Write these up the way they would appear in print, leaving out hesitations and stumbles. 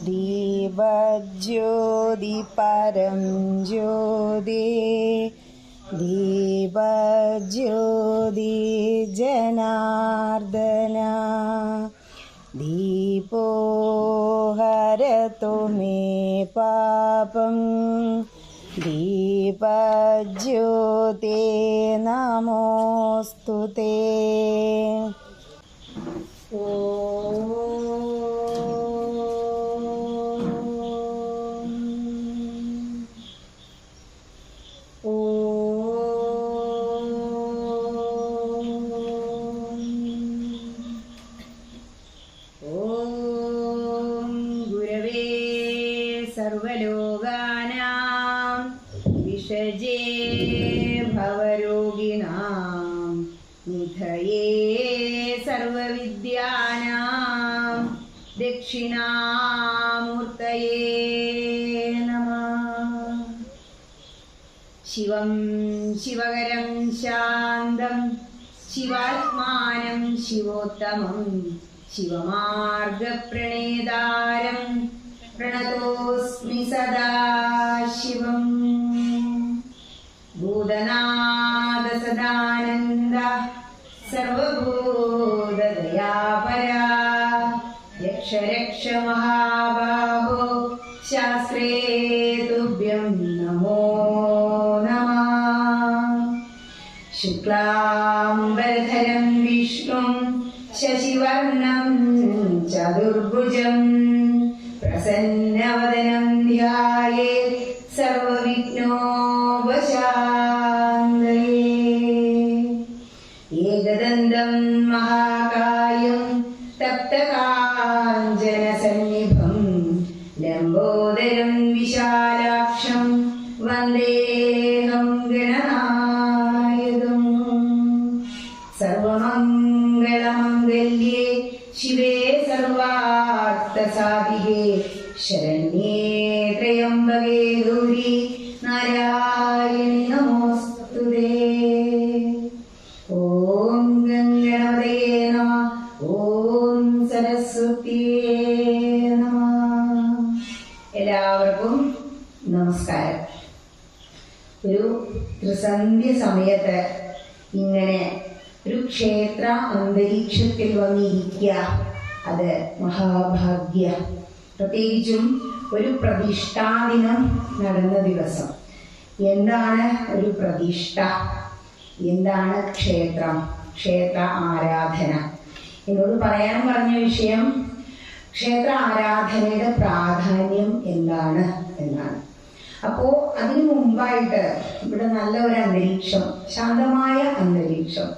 ദീപജ്യോതി പരം ജ്യോതി ദീപജ്യോതി ജനാർദ്ദന ദീപോ ഹരതു മേ പാപം ദീപജ്യോതി നമോസ്തുതേ. സർവലോകാനാം വിഷജേ ഭവരോഗിണാം നിധയേ സർവവിദ്യാനാം ദക്ഷിണാമൂർത്തയേ നമഃ. ശിവം ശിവകരം ശാന്തം ശിവാത്മാനം ശിവോത്തമം ശിവമാർഗപ്രണേതാരം പ്രണതോസ്മി സദാ ശിവം. ഭൂതനാഥ സദാനന്ദ സർവഭൂതദയാപരാ രക്ഷ രക്ഷ മഹാബാഹോ ശാസ്ത്രേ തുഭ്യം നമോ നമഃ. ശുക്ലാംബരധരം വിഷ്ണും ശശിവർണം ചതുർഭുജം പ്രസന്നവദനം ധ്യായേത് സർവവിഘ്നോപശാന്തയേ. ഏകദന്തം മഹാകായം തപ്തകാഞ്ചനസന്നിഭം ലംബോദരം വിശാലാക്ഷം വന്ദേഹം ഗണനായകം. സർവമംഗളമംഗല്യേ ശിവേ സർവാർത്ഥസാധികേ ശരണ്യേ ത്രയംബകേ ഗൗരി നാരായണി നമോസ്തുതേ. ഓം ഗംഗണപതയേ നമഃ. ഓം സരസ്വതിയേ നമഃ. എല്ലാവർക്കും നമസ്കാരം. ഒരു ത്രിസന്ധ്യ സമയത്ത് ഇങ്ങനെ ഒരു ക്ഷേത്ര അന്തരീക്ഷത്തിൽ വന്നിരിക്കുക, അത് മഹാഭാഗ്യ. പ്രത്യേകിച്ചും ഒരു പ്രതിഷ്ഠാദിനം നടന്ന ദിവസം. എന്താണ് ഒരു പ്രതിഷ്ഠ? എന്താണ് ക്ഷേത്രം? ക്ഷേത്ര ആരാധന. എന്നോട് പറയാൻ പറഞ്ഞ വിഷയം ക്ഷേത്ര ആരാധനയുടെ പ്രാധാന്യം എന്താണ് എന്നാണ്. അപ്പോ അതിനു മുമ്പായിട്ട് ഇവിടെ നല്ല ഒരു അന്തരീക്ഷം, ശാന്തമായ അന്തരീക്ഷം.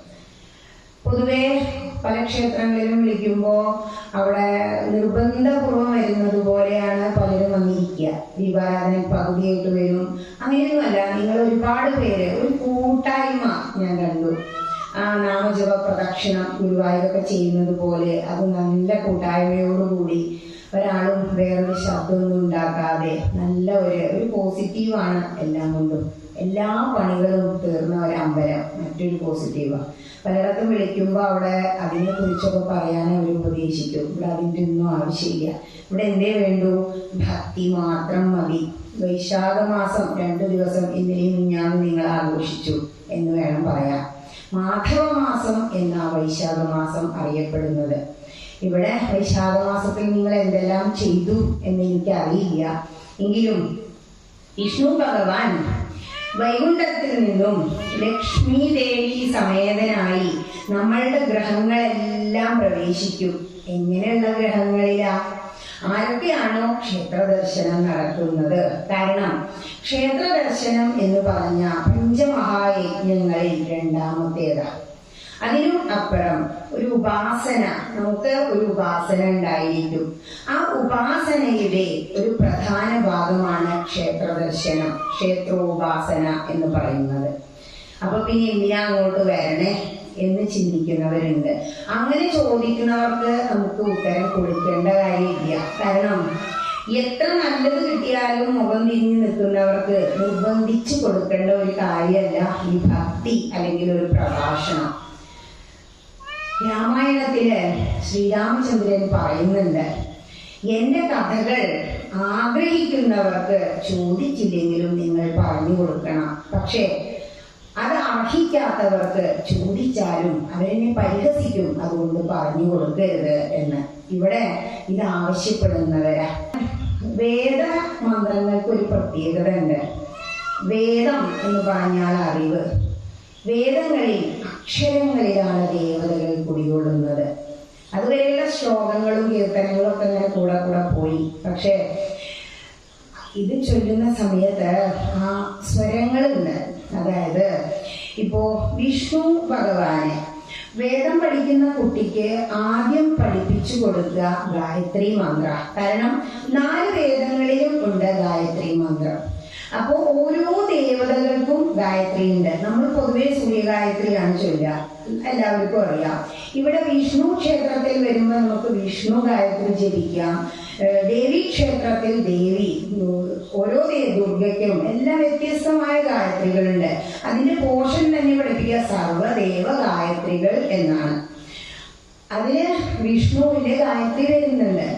പൊതുവെ പല ക്ഷേത്രങ്ങളിലും വിളിക്കുമ്പോൾ അവിടെ നിർബന്ധപൂർവ്വം വരുന്നത് പോലെയാണ് പലരും വന്നിരിക്കുക. ദീപാരാധന പകുതിയായിട്ട് വരും. അങ്ങനെയൊന്നുമല്ല, നിങ്ങൾ ഒരുപാട് പേര് ഒരു കൂട്ടായ്മ ഞാൻ കണ്ടു. ആ നാമജപ പ്രദക്ഷിണം ഗുരുവായൂരൊക്കെ ചെയ്യുന്നത് പോലെ അത് നല്ല കൂട്ടായ്മയോടുകൂടി ഒരാളും വേറൊരു ശബ്ദമൊന്നും ഉണ്ടാക്കാതെ നല്ല ഒരു പോസിറ്റീവാണ് എല്ലാം കൊണ്ടും. എല്ലാ പണികളും തീർന്ന ഒരു അമ്പലം മറ്റൊരു പോസിറ്റീവാണ്. പലയിടത്തും വിളിക്കുമ്പോൾ അവിടെ അതിനെ കുറിച്ചൊക്കെ പറയാൻ അവർ ഉപദേശിക്കും. ഇവിടെ അതിൻ്റെ ഒന്നും ആവശ്യമില്ല. ഇവിടെ എന്തേ വേണ്ടു? ഭക്തി മാത്രം മതി. വൈശാഖ മാസം 2 ദിവസം ഇന്നലെയും മിഞ്ഞാന്നും നിങ്ങൾ ആഘോഷിച്ചു എന്ന് വേണം പറയാൻ. മാധവ മാസം എന്നാ വൈശാഖ മാസം അറിയപ്പെടുന്നത്. ഇവിടെ വൈശാഖ മാസത്തിൽ നിങ്ങൾ എന്തെല്ലാം ചെയ്തു എന്ന് എനിക്കറിയില്ല. എങ്കിലും വിഷ്ണു ഭഗവാൻ വൈകുണ്ഠത്തിൽ നിന്നും ലക്ഷ്മി ദേവി സമേതനായി നമ്മളുടെ ഗ്രഹങ്ങളെല്ലാം പ്രവേശിക്കും. എങ്ങനെയുള്ള ഗ്രഹങ്ങളിലാ? ആരൊക്കെയാണോ ക്ഷേത്ര ദർശനം നടത്തുന്നത്? കാരണം ക്ഷേത്ര ദർശനം എന്ന് പറഞ്ഞ പഞ്ചമഹായജ്ഞങ്ങളിൽ രണ്ടാമത്തേതാണ്. അതിനും അപ്പുറം ഒരു ഉപാസന, നമുക്ക് ഒരു ഉപാസന ഉണ്ടായിരിക്കും. ആ ഉപാസനയുടെ ഒരു പ്രധാന ഭാഗമാണ് ക്ഷേത്ര ദർശനം, ക്ഷേത്രോപാസന എന്ന് പറയുന്നത്. അപ്പൊ പിന്നെ എന്തിനാ അങ്ങോട്ട് വരണേ എന്ന് ചിന്തിക്കുന്നവരുണ്ട്. അങ്ങനെ ചോദിക്കുന്നവർക്ക് നമുക്ക് ഉത്തരം കൊടുക്കേണ്ട കാര്യമില്ല. കാരണം എത്ര നല്ലത് കിട്ടിയാലും മുഖം തിരിഞ്ഞു നിൽക്കുന്നവർക്ക് നിർബന്ധിച്ചു കൊടുക്കേണ്ട ഒരു കാര്യമല്ല ഈ ഭക്തി അല്ലെങ്കിൽ ഒരു പ്രഭാഷണം. രാമായണത്തില് ശ്രീരാമചന്ദ്രൻ പറയുന്നുണ്ട്, എന്റെ കഥകൾ ആഗ്രഹിക്കുന്നവർക്ക് ചോദിച്ചില്ലെങ്കിലും നിങ്ങൾ പറഞ്ഞു കൊടുക്കണം. പക്ഷേ അത് അർഹിക്കാത്തവർക്ക് ചോദിച്ചാലും അവരെന്നെ പരിഹസിക്കും, അതുകൊണ്ട് പറഞ്ഞു കൊടുക്കരുത് എന്ന് ഇവിടെ ഇത് ആവശ്യപ്പെടുന്നവരാ. വേദ മന്ത്രങ്ങൾക്ക് ഒരു പ്രത്യേകത ഉണ്ട്. വേദം എന്ന് പറഞ്ഞാൽ അറിവ്. വേദങ്ങളിൽ അക്ഷരങ്ങളിലാണ് ദേവതകൾ കുടികൊള്ളുന്നത്. അതുവരെയുള്ള ശ്ലോകങ്ങളും കീർത്തനങ്ങളും ഒക്കെ ഇങ്ങനെ കൂടെ കൂടെ പോയി. പക്ഷെ ഇത് ചൊല്ലുന്ന സമയത്ത് ആ സ്വരങ്ങളുണ്ട്. അതായത് ഇപ്പോ വിഷ്ണു ഭഗവാനെ വേദം പഠിക്കുന്ന കുട്ടിക്ക് ആദ്യം പഠിപ്പിച്ചു കൊടുക്കുക ഗായത്രി മന്ത്ര. കാരണം 4 വേദങ്ങളിലും ഉണ്ട് ഗായത്രി മന്ത്രം. അപ്പോ ഓരോ ദേവതകൾക്കും ഗായത്രി ഉണ്ട്. നമ്മൾ പൊതുവെ സൂര്യഗായത്രിയാണ് ചൊല്ലുക, എല്ലാവർക്കും അറിയാം. ഇവിടെ വിഷ്ണു ക്ഷേത്രത്തിൽ വരുമ്പോൾ നമുക്ക് വിഷ്ണു ഗായത്രി ജപിക്കാം. ദേവി ക്ഷേത്രത്തിൽ ദേവി, ഓരോ ദുർഗയ്ക്കും എല്ലാം വ്യത്യസ്തമായ ഗായത്രികളുണ്ട്. അതിന്റെ പോർഷൻ തന്നെ പഠിപ്പിക്കുക സർവദേവ ഗായത്രികൾ എന്നാണ്. അതില് വിഷ്ണുവിന്റെ ഗായത്രി വരുന്നുണ്ട്.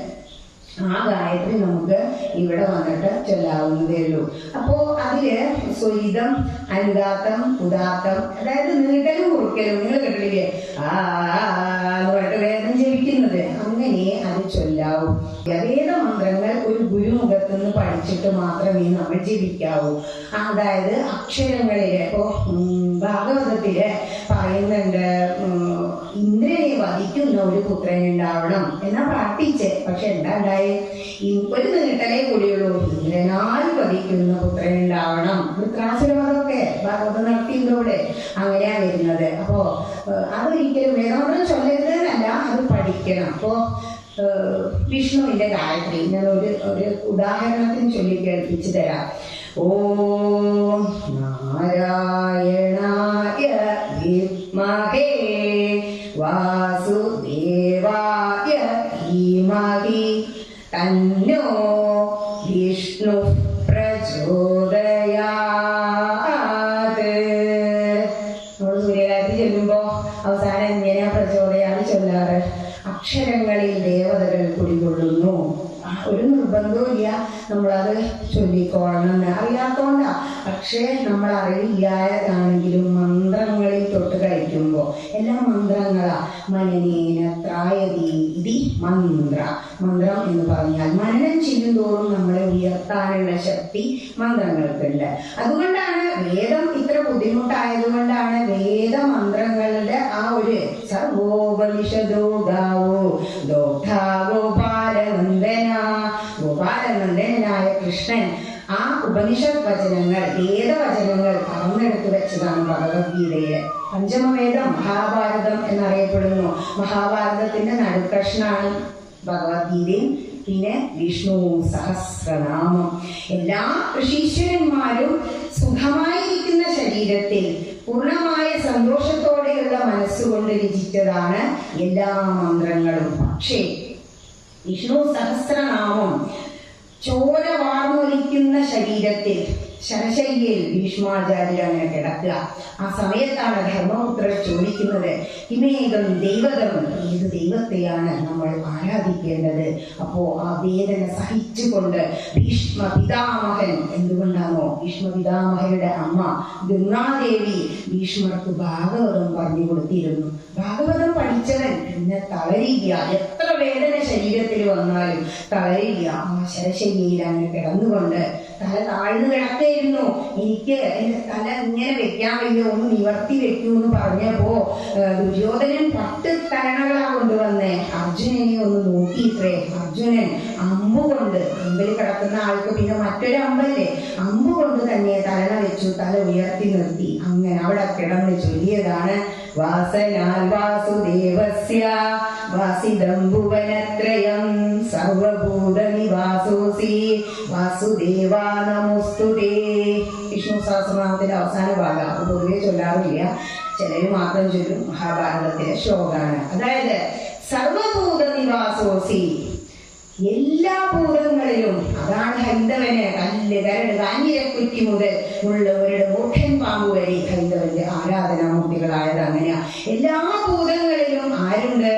ആ ഗായത്രി നമുക്ക് ഇവിടെ വന്നിട്ട് ചൊല്ലാവുന്നതേ ഉള്ളൂ. അപ്പോ അതില് സ്വരിതം, അനുദാത്തം, ഉദാത്തം, അതായത് നീട്ടലും കുറുക്കലും, നിങ്ങൾ കേട്ടില്ലേ എന്ന് പറഞ്ഞിട്ട് വേദം ജപിക്കുന്നത്, അങ്ങനെ അത് ചൊല്ലാവൂ. വേദമന്ത്രങ്ങൾ ഒരു ഗുരുമുഖത്ത് നിന്ന് പഠിച്ചിട്ട് മാത്രമേ നമ്മൾ ജപിക്കാവൂ. അതായത് അക്ഷരങ്ങളില് ഇപ്പോ ഭാഗവതത്തില് പറയുന്നുണ്ട്, ഇന്ദ്രനെ വധിക്കുന്ന ഒരു പുത്രൻ ഉണ്ടാവണം എന്നാ പ്രാർത്ഥിച്ചേ. പക്ഷെ എന്താ ഉണ്ടായി? ഒരു നീട്ടലേ കൂടിയുള്ളൂ, ഇന്ദ്രനാൽ വധിക്കുന്ന പുത്രൻ ഉണ്ടാവണം. വൃത്രാസുരവധമൊക്കെ ഭാഗവതം നടത്തിയതോടെ അങ്ങനെയാ വരുന്നത്. അപ്പോ അതൊരിക്കലും വേദമന്ത്രം ചൊല്ലരുത് എന്നല്ല, അത് പഠിക്കണം. അപ്പോ വിഷ്ണുവിന്റെ ഗായത്രി ഞാൻ ഒരു ഉദാഹരണത്തിന് ചൊല്ലി കേൾപ്പിച്ചു തരാം. ഓം നാരായണായ വിദ്മഹേ വാസുദേവായ ധീമഹി തന്നോ വിഷ്ണു പ്രചോദയാത്. നമ്മൾ സൂര്യഗായത്രി ചൊല്ലുമ്പോ അവസാനം എങ്ങനെയാ പ്രചോദയാത് ചൊല്ലാറ്? അക്ഷരങ്ങളിൽ ദേവതകൾ കുടികൊള്ളുന്നു. ഒരു നിർബന്ധവും ഇല്ല നമ്മളത് ചൊല്ലിക്കോളണം, അറിയാത്തോണ്ടാ. പക്ഷേ നമ്മൾ അറിവില്ലായതാണെങ്കിലും മന്ത്രങ്ങളിൽ തൊട്ട് കഴിക്കുമ്പോ എല്ലാം മന്ത്രങ്ങളാ. മനനേന ത്രായതി ഇതി മന്ത്ര. മന്ത്രം എന്ന് പറഞ്ഞാൽ മനനം ചെയ്യുന്തോറും നമ്മളെ ഉയർത്താനുള്ള ശക്തി മന്ത്രങ്ങൾക്കുണ്ട്. അതുകൊണ്ടാണ് വേദം ഇത്ര ബുദ്ധിമുട്ടായതുകൊണ്ടാണ് വേദമന്ത്രങ്ങളുടെ ആ ഒരു സർവോപനിഷദോ ഗാവോ ദോഗ്ധാ ഗോപാലനന്ദന, ഗോപാലനന്ദനായ കൃഷ്ണൻ ആ ഉപനിഷത് വചനങ്ങൾ, വേദവചനങ്ങൾ കറന്നെടുത്തു വെച്ചതാണ് ഭഗവത്ഗീതയില്. പഞ്ചമവേദം മഹാഭാരതം എന്നറിയപ്പെടുന്നു. മഹാഭാരതത്തിന്റെ നടുക്കഷ്ണാണ് ഭഗവത്ഗീതയും പിന്നെ വിഷ്ണു സഹസ്രനാമം. എല്ലാ ഋഷീശ്വരന്മാരും സുഖമായിരിക്കുന്ന ശരീരത്തിൽ പൂർണ്ണമായ സന്തോഷത്തോടെയുള്ള മനസ്സുകൊണ്ട് രചിച്ചതാണ് എല്ലാ മന്ത്രങ്ങളും. പക്ഷേ വിഷ്ണു സഹസ്രനാമം ചോര വാർന്നൊലിക്കുന്ന ശരീരത്തിൽ ശരശയ്യയിൽ ഭീഷ്മാചാര്യ അങ്ങനെ കിടക്കുക. ആ സമയത്താണ് ധർമ്മപുത്രർ ചോദിക്കുന്നത്, ഇമേകം ദൈവതം, ഏത് ദൈവത്തെയാണ് നമ്മൾ ആരാധിക്കേണ്ടത്? അപ്പോ ആ വേദന സഹിച്ചുകൊണ്ട് ഭീഷ്മ പിതാമഹൻ, എന്തുകൊണ്ടാണോ ഭീഷ്മ പിതാമഹരുടെ അമ്മ ഗംഗാദേവി ഭീഷ്മർക്ക് ഭാഗവതം പറഞ്ഞു കൊടുത്തിരുന്നു. ഭാഗവതം പഠിച്ചവൻ പിന്നെ തളരില്ല, എത്ര വേദന ശരീരത്തിൽ വന്നാലും തളരില്ല. ആ ശരശയ്യയിൽ അങ്ങനെ കിടന്നുകൊണ്ട് തല താഴ്ന്നു കിടക്കായിരുന്നു. എനിക്ക് എന്റെ തല ഇങ്ങനെ വെക്കാൻ വയ്യ, ഒന്ന് നിവർത്തി വെക്കൂ എന്ന് പറഞ്ഞപ്പോ ദുര്യോധനൻ 10 തരണകളാ കൊണ്ടുവന്നേ. അർജുനനെ ഒന്ന് നോക്കിയിത്രേ. അർജുനൻ അമ്പുകൊണ്ട്, അമ്പിൽ കിടക്കുന്ന ആൾക്ക് പിന്നെ മറ്റൊരു അമ്പല്ലേ, അമ്പുകൊണ്ട് തന്നെ തലണ വെച്ചു, തല ഉയർത്തി നിർത്തി. അങ്ങനെ അവിടെ കിടന്ന് ചൊല്ലിയതാണ് വാസനാൽ വാസുദേവസ്യ വാസിദം ഭുവനത്രയം സർവഭൂതനിവാസോസി വാസുദേവാ നമോസ്തുതേ. വിഷ്ണു സഹസ്രനാമത്തിന്റെ അവസാന ഭാഗം അത് പൊതുവെ ചൊല്ലാറില്ല, ചിലര് മാത്രം ചൊല്ലും. മഹാഭാരതത്തിലെ ശ്ലോകമാണ്. അതായത് സർവഭൂതനിവാസോസി, എല്ലാ ഭൂതങ്ങളിലും. അതാണ് ഹൈന്ദവന് കല്ല് കരട് കാഞ്ഞിരക്കുറ്റി മുതൽ ഉള്ളവരുടെ മൂർഖൻ പാമ്പ് വരെ ഹൈന്ദവന്റെ ആരാധനാമൂർത്തികളായത് അങ്ങനെയാ. എല്ലാ ഭൂതങ്ങളിലും ആരുണ്ട്?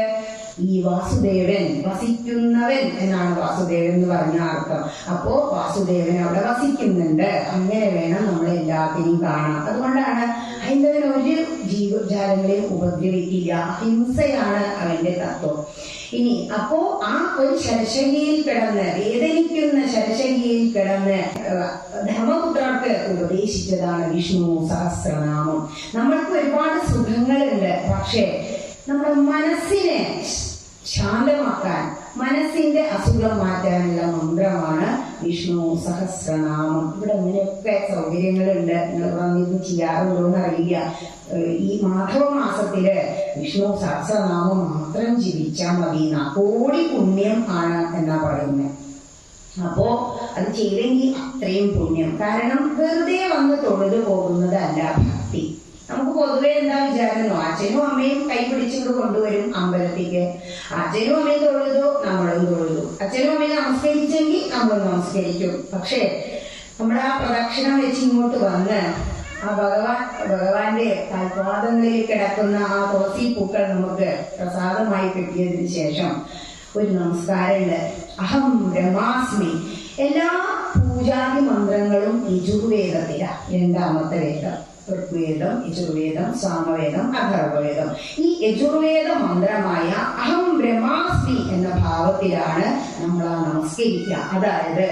ഈ വാസുദേവൻ വസിക്കുന്നവൻ എന്നാണ് വാസുദേവൻ എന്ന് പറഞ്ഞ അർത്ഥം. അപ്പോ വാസുദേവൻ അവിടെ വസിക്കുന്നുണ്ട്. അങ്ങനെ വേണം നമ്മൾ എല്ലാത്തിനെയും കാണാൻ. അതുകൊണ്ടാണ് ഹൈന്ദവൻ ഒരു ജീവജാലങ്ങളെയും ഉപദ്രവിക്കില്ല. അഹിംസയാണ് അവന്റെ തത്വം. ഇനി അപ്പോ ആ ഒരു ശരശയ്യയിൽ കിടന്ന് വേദനിക്കുന്ന ശരശയ്യയിൽ കിടന്ന് ധർമ്മപുത്രർക്ക് ഉപദേശിച്ചതാണ് വിഷ്ണു സഹസ്രനാമം. നമ്മൾക്ക് ഒരുപാട് സുഖങ്ങളുണ്ട്, പക്ഷേ നമ്മുടെ മനസ്സിനെ ശാന്തമാക്കാൻ, മനസ്സിന്റെ അസുഖം മാറ്റാനുള്ള മന്ത്രമാണ് വിഷ്ണു സഹസ്രനാമം. ഇവിടെ ഇങ്ങനെയൊക്കെ സൗകര്യങ്ങളുണ്ട്. നിങ്ങൾ വന്നിരുന്ന് ചെയ്യാറുണ്ടോ എന്ന് അറിയില്ല. ഈ മാധവ മാസത്തില് വിഷ്ണു സഹസ്രനാമം മാത്രം ജപിച്ചാൽ മതി. കോടി പുണ്യം ആണ് എന്നാ പറയുന്നത്. അപ്പോ അത് ചെയ്തെങ്കിൽ അത്രയും പുണ്യം. കാരണം വെറുതെ വന്ന് തൊഴുതു പോകുന്നതല്ല ഭക്തി. നമുക്ക് പൊതുവെ എന്താ വിചാരണോ, അച്ഛനും അമ്മയും കൈ പിടിച്ചുകൊണ്ട് കൊണ്ടുവരും അമ്പലത്തേക്ക്. അച്ഛനും അമ്മയും തൊഴുതു, നമ്മളും തൊഴുതു. അച്ഛനും അമ്മയും നമസ്കരിച്ചെങ്കിൽ നമ്മളും നമസ്കരിക്കും. പക്ഷേ നമ്മൾ ആ പ്രദക്ഷിണം വെച്ച് ഇങ്ങോട്ട് വന്ന് ആ ഭഗവാന്റെ കാൽപാദങ്ങളിൽ കിടക്കുന്ന ആ തുളസി പൂക്കൾ നമുക്ക് പ്രസാദമായി കിട്ടിയതിന് ശേഷം ഒരു നമസ്കാരമുണ്ട്. അഹം ബ്രഹ്മാസ്മി. എല്ലാ പൂജാതി മന്ത്രങ്ങളും യജുർവേദത്തിലാണ്. രണ്ടാമത്തെ വേദം ഋഗ്വേദം, യജുർവേദം, സാമവേദം, അഥർവവേദം. ഈ യജുർവേദ മന്ത്രമായ അഹം ബ്രഹ്മാസ്മി എന്ന ഭാവത്തിലാണ് നമ്മൾ ആ നമസ്കരിക്കുക. അതായത്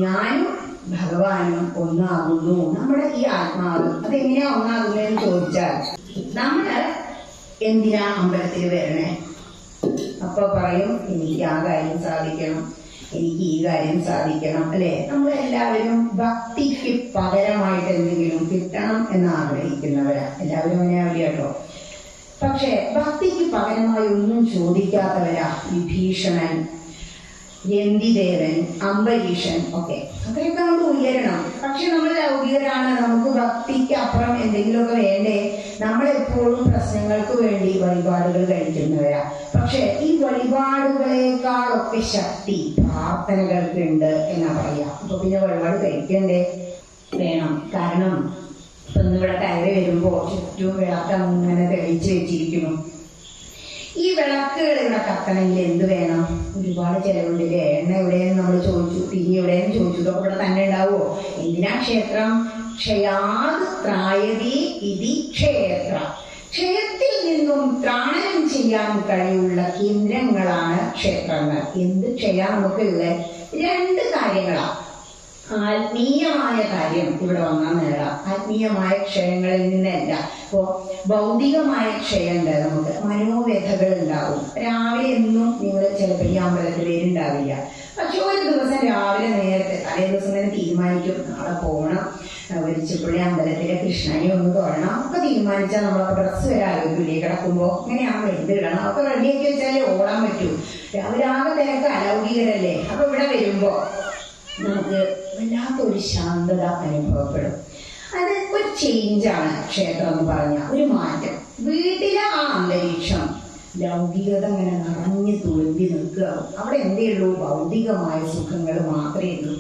ഞാനും ഭഗവാനും ഒന്നാകുന്നു. നമ്മുടെ ഈ ആത്മാവ് അതെങ്ങനെയാ ഒന്നാകുന്നതെന്ന് ചോദിച്ചാൽ, നമ്മള് എന്തിനാ അമ്പലത്തിൽ വരണേ? അപ്പൊ പറയും എനിക്ക് ആ കാര്യം സാധിക്കണം, എനിക്ക് ഈ കാര്യം സാധിക്കണം, അല്ലെ? നമ്മളെല്ലാവരും ഭക്തിക്ക് പകരമായിട്ട് എന്തെങ്കിലും കിട്ടണം എന്ന് ആഗ്രഹിക്കുന്നവരാ. എല്ലാവരും അങ്ങനെയാവില്ല കേട്ടോ. പക്ഷെ ഭക്തിക്ക് പകരമായി ഒന്നും ചോദിക്കാത്തവരാ വിഭീഷണൻ, രന്തിദേവൻ, അംബരീഷൻ ഒക്കെ. അത്രയൊക്കെ നമുക്ക് ഉയരണം. പക്ഷെ നമ്മൾ ലൗകികരാണ്. നമുക്ക് ഭക്തിക്ക് അപ്പുറം എന്തെങ്കിലുമൊക്കെ വേണ്ടേ? നമ്മളെപ്പോഴും പ്രശ്നങ്ങൾക്ക് വേണ്ടി വഴിപാടുകൾ കഴിക്കുന്നവരാ. പക്ഷെ ഈ വഴിപാടുകളെക്കാളൊക്കെ ശക്തി പ്രാർത്ഥനകൾക്കുണ്ട് എന്നാ പറയാ. അപ്പൊ പിന്നെ വഴിപാട് കഴിക്കണ്ടേ? വേണം. കാരണം ഇപ്പൊ ഇന്നിവിടെ കയറി വരുമ്പോ ചുറ്റും വിളക്ക് അങ്ങനെ തെളിയിച്ചു വെച്ചിരിക്കുന്നു. ഈ വിളക്കുകൾ ഇവിടെ കത്തണമെങ്കിൽ എന്ത് വേണം? ഒരുപാട് ചെലവുണ്ടില്ലേ? എണ്ണ എവിടെയെന്ന് നമ്മൾ ചോദിച്ചു, തിരി എവിടെയെന്ന് ചോദിച്ചു. ഇതൊക്കെ ഇവിടെ തന്നെ ഉണ്ടാവുമോ? എന്തിനാ ക്ഷേത്രം? ക്ഷയാത് ത്രായതി ഇതി ക്ഷേത്ര. ക്ഷയത്തിൽ നിന്നും ത്രാണനം ചെയ്യാൻ കഴിവുള്ള കേന്ദ്രങ്ങളാണ് ക്ഷേത്രങ്ങൾ. എന്ത് ക്ഷയ നമുക്കുള്ള രണ്ട് കാര്യങ്ങളാണ്. ആത്മീയമായ കാര്യം ഇവിടെ വന്നാൽ നേടാം. ആത്മീയമായ ക്ഷയങ്ങളിൽ നിന്നല്ല. ഇപ്പോ ഭൗതികമായ ക്ഷയമുണ്ട്. നമുക്ക് മനോവ്യഥകൾ ഉണ്ടാവും. രാവിലെ എന്നും നിങ്ങൾ ചിലപ്പോൾ ഈ അമ്പലത്തിൽ പേരുണ്ടാവില്ല. പക്ഷെ ഒരു ദിവസം രാവിലെ നേരത്തെ തലേ ദിവസം തന്നെ തീരുമാനിക്കും, നാളെ പോകണം, വെളിച്ചപ്പുള്ളി അമ്പലത്തിലെ കൃഷ്ണനെ ഒന്ന് തൊഴണം ഒക്കെ തീരുമാനിച്ചാൽ നമ്മളൊക്കെ ഡ്രസ്സ് വരെ ആലോചിക്കില്ലേ കിടക്കുമ്പോൾ ഇങ്ങനെയാണ് എഴുതിടണം. ഒക്കെ റെഡിയാക്കി വെച്ചാലേ ഓടാൻ പറ്റൂ. രാവിലെ ആകെ തിരക്ക് അലൗകികരല്ലേ. അപ്പൊ ഇവിടെ വരുമ്പോ നമുക്ക് വല്ലാത്തൊരു ശാന്തത അനുഭവപ്പെടും. അത് ഒരു ചേഞ്ചാണ് ക്ഷേത്രം എന്ന് പറഞ്ഞ ഒരു മാറ്റം. വീട്ടിലെ ആ അന്തരീക്ഷം ലൗകികത ഇങ്ങനെ നിറഞ്ഞു തുളുമ്പി നിൽക്കുക. അവിടെ എന്തേ ഉള്ളൂ? ഭൗതികമായ സുഖങ്ങൾ മാത്രമേ ഉള്ളൂ.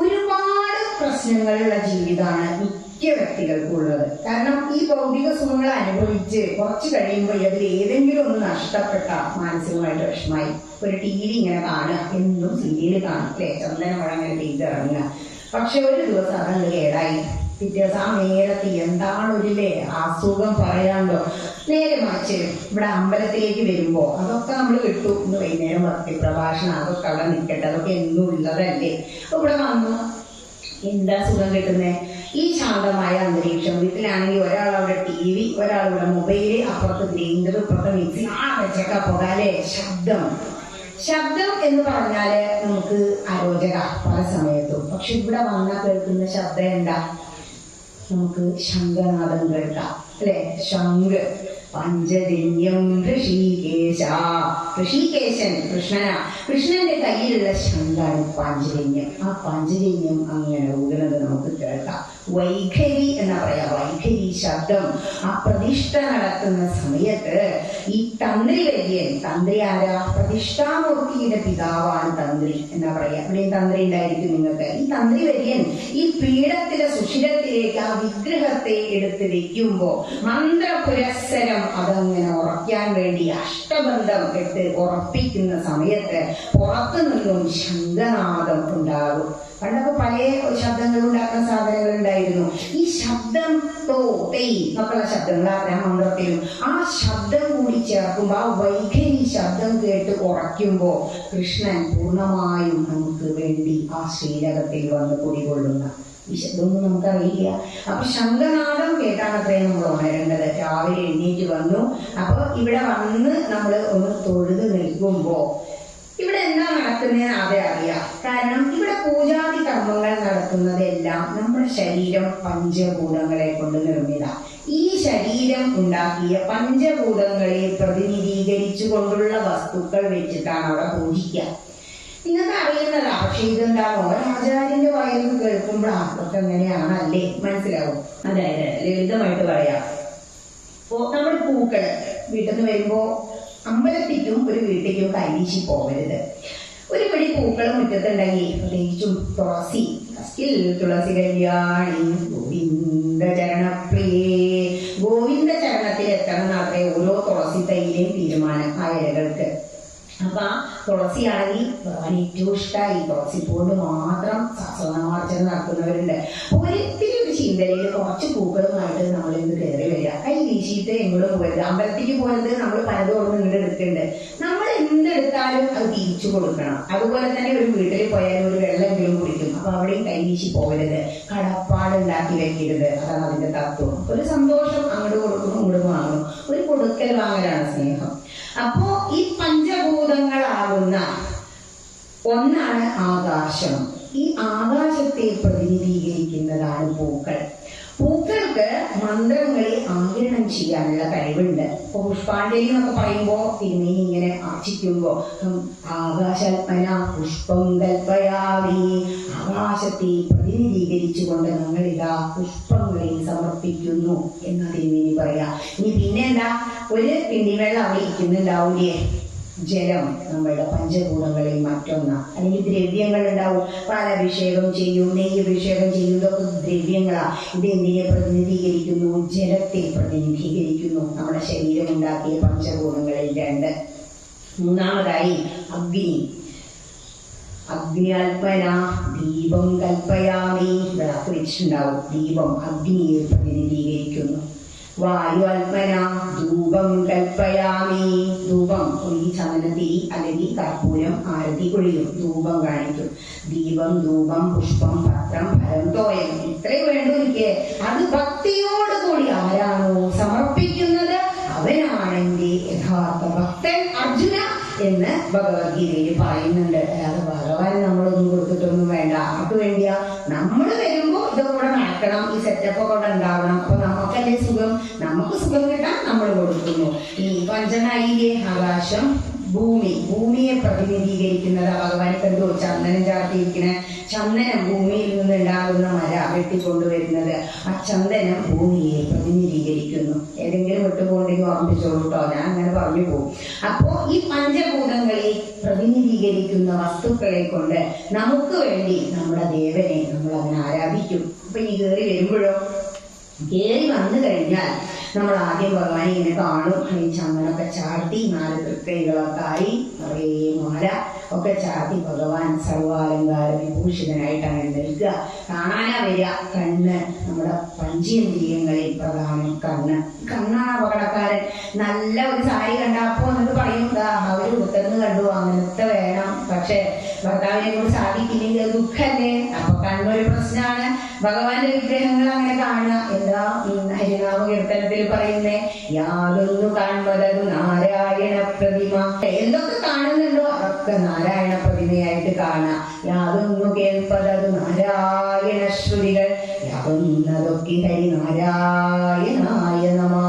ഒരുപാട് പ്രശ്നങ്ങളുള്ള ജീവിതമാണ് മിക്ക വ്യക്തികൾക്കുള്ളത്. കാരണം ഈ ഭൗതിക സുഖങ്ങൾ അനുഭവിച്ച് കുറച്ച് കഴിയുമ്പോൾ അതിൽ ഏതെങ്കിലും ഒന്ന് നഷ്ടപ്പെട്ട മാനസികമായിട്ട് വിഷമായി. ഒരു ടി വി ഇങ്ങനെ കാണുക, എന്നും സീരിയൽ കാണും, അല്ലേ? ചന്ദനമഴ അങ്ങനെ പെയ്തിറങ്ങുക. പക്ഷെ ഒരു ദിവസം അതങ്ങ് കേടായി. പിറ്റേ ദിവസം ആ നേരത്തെ എന്താണ് ഒരില്ലേ അസുഖം പറയാണ്ടോ. നേരെ മറിച്ച് ഇവിടെ അമ്പലത്തിലേക്ക് വരുമ്പോ അതൊക്കെ നമ്മൾ കിട്ടു. ഇന്ന് വൈകുന്നേരം ഭക്തി പ്രഭാഷണം അതൊക്കെ അവിടെ നിൽക്കട്ടെ, അതൊക്കെ എന്നും ഉള്ളതല്ലേ. അപ്പൊ ഇവിടെ വന്നു എന്താ സുഖം കിട്ടുന്നേ? ഈ ശാന്തമായ അന്തരീക്ഷം. വീട്ടിലാണെങ്കിൽ ഒരാളവിടെ ടി വി, ഒരാളിവിടെ മൊബൈല്, അപ്പുറത്ത് ഗ്രൈൻഡർ, ഇപ്പുറത്ത് മിക്സി, ആ വെച്ചൊക്കെ പോകാല്ലേ. ശബ്ദം എന്ന് പറഞ്ഞാല് നമുക്ക് അരോചക പല സമയത്തും. പക്ഷെ ഇവിടെ വന്നാൽ കേൾക്കുന്ന ശബ്ദം എന്താ? നമുക്ക് ശംഖനാദം കേൾക്കാം, അല്ലെ? ശംഖ്. പഞ്ചജന്യം ഋഷികേശ. ഋഷികേശൻ കൃഷ്ണനാ. കൃഷ്ണന്റെ കയ്യിലുള്ള ശംഖാണ് പാഞ്ചജന്യം. ആ പാഞ്ചജന്യം അങ്ങനെ ഊതുന്നത് നമുക്ക് കേൾക്കാം. വൈഖരി എന്നാ പറയാ, വൈഖരി ശബ്ദം. ആ പ്രതിഷ്ഠ നടത്തുന്ന സമയത്ത് ഈ തന്ത്രി വര്യൻ, തന്ത്രി ആരാ? പ്രതിഷ്ഠാമൂർത്തിയുടെ പിതാവാണ് തന്ത്രി എന്നാ പറയാ. ഇവിടെയും തന്ത്രി ഉണ്ടായിരിക്കും നിങ്ങൾക്ക്. ഈ തന്ത്രി വര്യൻ ഈ പീഠത്തിലെ സുഷിരത്തിലേക്ക് ആ വിഗ്രഹത്തെ എടുത്ത് വെക്കുമ്പോ മന്ത്രപുരസ്സരം അതങ്ങനെ ഉറക്കാൻ വേണ്ടി അഷ്ടബന്ധം ഇട്ട് ഉറപ്പിക്കുന്ന സമയത്ത് പുറത്തു നിന്നും ശംഖനാദം ഉണ്ടാകും. പണ്ടൊക്കെ പല ശബ്ദങ്ങൾ ഉണ്ടാക്കുന്ന സാധനങ്ങൾ ഉണ്ടായിരുന്നു. ഈ ശബ്ദം തോ തെയ് എന്നൊക്കെയുള്ള ശബ്ദങ്ങൾ ആ മന്ത്രത്തിലും ആ ശബ്ദം കൂടി ചേർക്കുമ്പോൾ ആ വൈഖരി ശബ്ദം കേട്ട് ഉറയ്ക്കുമ്പോ കൃഷ്ണൻ പൂർണ്ണമായും നമുക്ക് വേണ്ടി ആ ശ്രീലകത്തിൽ വന്ന് കുടികൊള്ളുന്ന ഈ ശബ്ദമൊന്നും നമുക്കറിയില്ല. അപ്പൊ ശംഖനാദം കേട്ടാണ് അത്രയും നമ്മൾ ഉണരേണ്ടത്. രാവിലെ എഴുന്നേറ്റ് വന്നു. അപ്പൊ ഇവിടെ വന്ന് നമ്മൾ ഒന്ന് തൊഴുത് നിൽക്കുമ്പോ ഇവിടെ എന്താ നടക്കുന്നതെന്ന് ആദ്യം അറിയാം. കാരണം ഇവിടെ പൂജാതി കർമ്മങ്ങൾ നടത്തുന്നതെല്ലാം നമ്മുടെ ശരീരം പഞ്ചഭൂതങ്ങളെ കൊണ്ട് നിർമ്മിത. ഈ ശരീരം ഉണ്ടാക്കിയ പഞ്ചഭൂതങ്ങളെ പ്രതിനിധീകരിച്ചു കൊണ്ടുള്ള വസ്തുക്കൾ വെച്ചിട്ടാണ് അവിടെ പൂജിക്കുക. നിങ്ങൾക്ക് അറിയുന്നതാ. പക്ഷെ ഇതെന്താണോ ആചാര്യന്റെ വായിൽ കേൾക്കുമ്പോൾ അതൊക്കെ എങ്ങനെയാണല്ലേ മനസ്സിലാവും. അതായത് ലളിതമായിട്ട് പറയാം. ഇപ്പോ നമ്മുടെ പൂക്കള് വീട്ടിൽ നിന്ന് വരുമ്പോ അമ്പലത്തിക്കും ഒരു വീട്ടിലേക്കും കൈവീശി പോകരുത്. ഒരു പിടി പൂക്കൾ മുറ്റത്തുണ്ടെങ്കിൽ പ്രത്യേകിച്ചും തുളസി, തുളസി കല്യാണി ഗോവിന്ദ ചരണപ്രിയേ, ഗോവിന്ദ ചരണത്തിൽ എത്തണം എന്നത്രേ ഓരോ തുളസി തൈയിലെയും തീരുമാനം ആ ഇലകൾക്ക്. അപ്പൊ ആ തുളസിയാണെങ്കിൽ ഭഗവാൻ ഏറ്റവും ഇഷ്ടമായി. തുളസി കൊണ്ട് മാത്രം സഹസ്രനാമാർച്ചന നടത്തുന്നവരുണ്ട്. ഒരിത്തിരി ഒരു ചിന്തയില് കുറച്ച് പൂക്കളുമായിട്ട് നമ്മൾ ഇന്ന് കയറി വരിക. കൈ വീശിയിട്ട് എങ്ങോട്ടും പോകരുത്. അമ്പലത്തിലേക്ക് പോയത് നമ്മൾ പലതോടും ഇങ്ങോട്ട് എടുക്കുന്നുണ്ട്. നമ്മൾ എന്തെടുത്താലും അത് തിരിച്ചു കൊടുക്കണം. അതുപോലെ തന്നെ ഒരു വീട്ടിൽ പോയാലും ഒരു വെള്ളമെങ്കിലും കുടിക്കും. അപ്പൊ അവിടെയും കൈ വീശി പോകരുത്. കടപ്പാടുണ്ടാക്കി വെക്കരുത്. അതാണ് അതിന്റെ തത്വം. ഒരു സന്തോഷം അങ്ങോട്ട് കൊടുക്കുന്നു, ഇങ്ങോട്ട് വാങ്ങുന്നു. ഒരു കൊടുക്കൽ വാങ്ങലാണ് സ്നേഹം. അപ്പോ ഈ പഞ്ചഭൂതങ്ങളാകുന്ന ഒന്നാണ് ആകാശം. ഈ ആകാശത്തെ പ്രതിനിധീകരിക്കുന്നതാണ് പൂക്കൾ. പൂക്കൾക്ക് മന്ത്രങ്ങളെ ആകിരണം ചെയ്യാനുള്ള കഴിവുണ്ട്. ഇപ്പൊ പുഷ്പാഞ്ജലി എന്നൊക്കെ പറയുമ്പോ തിരുമേനി ഇങ്ങനെ ആർച്ചിക്കുമ്പോ ആകാശാത്മന പുഷ്പം കൽപ്പയാമി, ആകാശത്തെ പ്രതിനിധീകരിച്ചുകൊണ്ട് നമ്മൾ ഇതാ പുഷ്പങ്ങളെ സമർപ്പിക്കുന്നു എന്ന് തിരുമേനി പറയാ. ഇനി പിന്നെന്താ, ഒരു പിണ്ടിവെള്ളം അവിടെ ഇരിക്കുന്നുണ്ടാവൂലേ, ജലം നമ്മളുടെ പഞ്ചഭൂതങ്ങളിൽ മറ്റൊന്ന. അല്ലെങ്കിൽ ദ്രവ്യങ്ങൾ ഉണ്ടാവും. പാലഭിഷേകം ചെയ്യും, നെയ്യഭിഷേകം ചെയ്യും. ഇതൊക്കെ ദ്രവ്യങ്ങളാ. ഇത് എന്തിനെ പ്രതിനിധീകരിക്കുന്നു? ജലത്തെ പ്രതിനിധീകരിക്കുന്നു. നമ്മുടെ ശരീരം ഉണ്ടാക്കിയ പഞ്ചഭൂതങ്ങളിൽ രണ്ട്. മൂന്നാമതായി അഗ്നി. അഗ്നിയാൽപ്പന ദീപം കൽപ്പയാമി, വിളക്ക് വെച്ചിട്ടുണ്ടാവും. ദീപം അഗ്നിയെ പ്രതിനിധീകരിക്കുന്നു. വായുവൽപ്പന ധൂപം കൽപ്പയാമി, ധൂപം ഈ ചന്ദനത്തിരി അല്ലെങ്കിൽ കർപ്പൂരം ആരതി കൊഴിയും, ധൂപം കാണിക്കും. ദീപം, ധൂപം, പുഷ്പം, പത്രം, ഫലം, തോയം ഇത്രേ വേണ്ടു എനിക്ക്. അത് ഭക്തിയോടുകൂടി ആരാണോ സമർപ്പിക്കുന്നത് അവനാണ് എന്റെ യഥാർത്ഥ ഭക്തൻ അർജുന എന്ന് ഭഗവത്ഗീതയിൽ പറയുന്നുണ്ട്. അല്ലാതെ ഭഗവാൻ നമ്മളൊന്നും കൊടുത്തിട്ടൊന്നും വേണ്ട. ആർക്ക് വേണ്ടിയാ? നമ്മൾ വരുമ്പോ ഇതൊക്കെ നടക്കണം, ഈ സെറ്റപ്പ് ഒക്കെ ഉണ്ടാവണം. അപ്പൊ നമുക്കല്ലേ സുഖം. നമുക്ക് സുഖം കിട്ടാൻ നമ്മൾ കൊടുക്കുന്നു. ഈ പഞ്ചനായിലെ ആകാശം, ഭൂമി, ഭൂമിയെ പ്രതിനിധീകരിക്കുന്നത് ഭഗവാനെ കണ്ടു. ചന്ദനം ചാർത്തിയിരിക്കുന്ന ചന്ദനം ഭൂമിയിൽ നിന്നുണ്ടാകുന്ന മര വെട്ടിക്കൊണ്ടുവരുന്നത്. ആ ചന്ദനം ഭൂമിയെ പ്രതിനിധീകരിക്കുന്നു. ഏതെങ്കിലും വിട്ടുപോകണ്ടെങ്കിൽ ഓർമ്മിച്ചോളൂ കേട്ടോ, ഞാൻ അങ്ങനെ പറഞ്ഞു പോകും. അപ്പോ ഈ പഞ്ചഭൂതങ്ങളെ പ്രതിനിധീകരിക്കുന്ന വസ്തുക്കളെ കൊണ്ട് നമുക്ക് വേണ്ടി നമ്മുടെ ദേവനെ നമ്മൾ അങ്ങനെ ആരാധിക്കും. അപ്പൊ ഈ കയറി വരുമ്പോഴോ, കയറി വന്നു കഴിഞ്ഞാൽ നമ്മൾ ആദ്യം ഭഗവാനെ ഇങ്ങനെ കാണും. ഈ ചന്ദനൊക്കെ ചാട്ടി 4 തൃക്കൈകളൊക്കെ ആയി നിറയെ മാല ഒക്കെ ചാട്ടി ഭഗവാൻ സർവാലങ്കാര വിഭൂഷിതനായിട്ടാണ് നിൽക്കുക. കാണാനാ വരിക. കണ്ണ് നമ്മുടെ പഞ്ചേന്ദ്രിയങ്ങളിൽ പ്രധാനം കണ്ണ്. കണ്ണാണ് അപകടക്കാരൻ. നല്ല ഒരു സാരി കണ്ടപ്പോ എന്നിട്ട് പറയും അവര് ഉത്തർന്ന് കണ്ടു, അങ്ങനത്തെ വേണം. പക്ഷെ ഭർത്താവിനെ കൊണ്ട് സാധിക്കില്ലെങ്കിൽ അത് ദുഃഖല്ലേ. അപ്പൊ കണ്ണൊരു പ്രശ്നമാണ്. ഭഗവാന്റെ വിഗ്രഹങ്ങൾ അങ്ങനെ കാണുക. എന്താ ഹരിനാമ കീർത്തനത്തിൽ പറയുന്നേ? യാതൊന്നു കാണുന്നത് നാരായണ പ്രതിമ. എന്തൊക്കെ കാണുന്നുണ്ടോ അതൊക്കെ നാരായണ പ്രതിമയായിട്ട് കാണാം. യാതൊന്നു കേൾപ്പതത് നാരായണ ശ്രുതികൾ, യാതൊന്നതൊക്കെ ഹരിനാരായണായ നമഃ.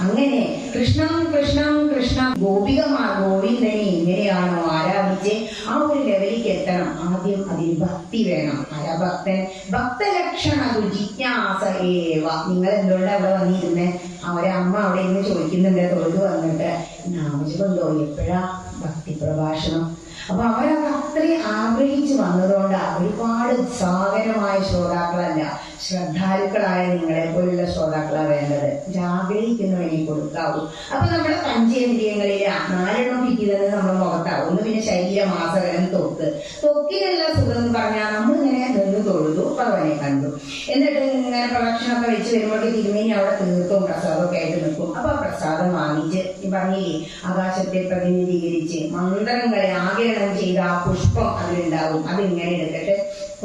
അങ്ങനെ കൃഷ്ണം കൃഷ്ണം കൃഷ്ണം. ഗോപികമാർ ഗോവിന്ദനെ എങ്ങനെയാണോ ആരാധിച്ച് ആ ഒരു ലെവലിലേക്ക് എത്തണം. ആദ്യം അതിന് ഭക്തി വേണം. ആരാ ഭക്തൻ? ഭക്തലക്ഷണ ജിജ്ഞാസ ഏവ. നിങ്ങൾ എന്തുകൊണ്ട് അവിടെ വന്നിരുന്നേ? അവരമ്മ അവിടെ ഇന്ന് ചോദിക്കുന്നുണ്ട്, തൊഴുതു വന്നിട്ട് നാമജപന്തോ എപ്പോഴാ ഭക്തി പ്രഭാഷണം? അപ്പൊ അവരത് അത്രയും ആഗ്രഹിച്ചു വന്നതുകൊണ്ട് ഒരുപാട് സാഗരമായ ശ്രോതാക്കളല്ല, ശ്രദ്ധാലുക്കളായ നിങ്ങളെ പോലുള്ള ശ്രോതാക്കളാണ് വേണ്ടത്. ആഗ്രഹിക്കുന്നവനെ കൊടുക്കാവൂ. അപ്പൊ നമ്മുടെ പഞ്ചേന്ദ്രിയങ്ങളിൽ 4 കിട്ടിയത് നമ്മുടെ മുഖത്താവും. ഒന്ന് പിന്നെ ശരീരമാസകലം തൊക്കിനുള്ള സുഖം എന്ന് പറഞ്ഞാൽ നമ്മളിങ്ങനെ നിന്ന് തൊഴുതു, ഭഗവാനെ കണ്ടു, എന്നിട്ട് ഇങ്ങനെ പ്രദക്ഷിണമൊക്കെ വെച്ച് വരുമ്പോഴേക്ക് തിരുമേനി അവിടെ തീർത്തും പ്രസാദമൊക്കെ ആയിട്ട് നിൽക്കും. അപ്പൊ ആ പ്രസാദം വാങ്ങിച്ച് പറഞ്ഞില്ലേ, ആകാശത്തെ പ്രതിനിധീകരിച്ച് മന്ത്രങ്ങളെ ആകിരണം ചെയ്ത ആ പുഷ്പം അതിലുണ്ടാവും. അതിങ്ങനെ എടുത്തിട്ട്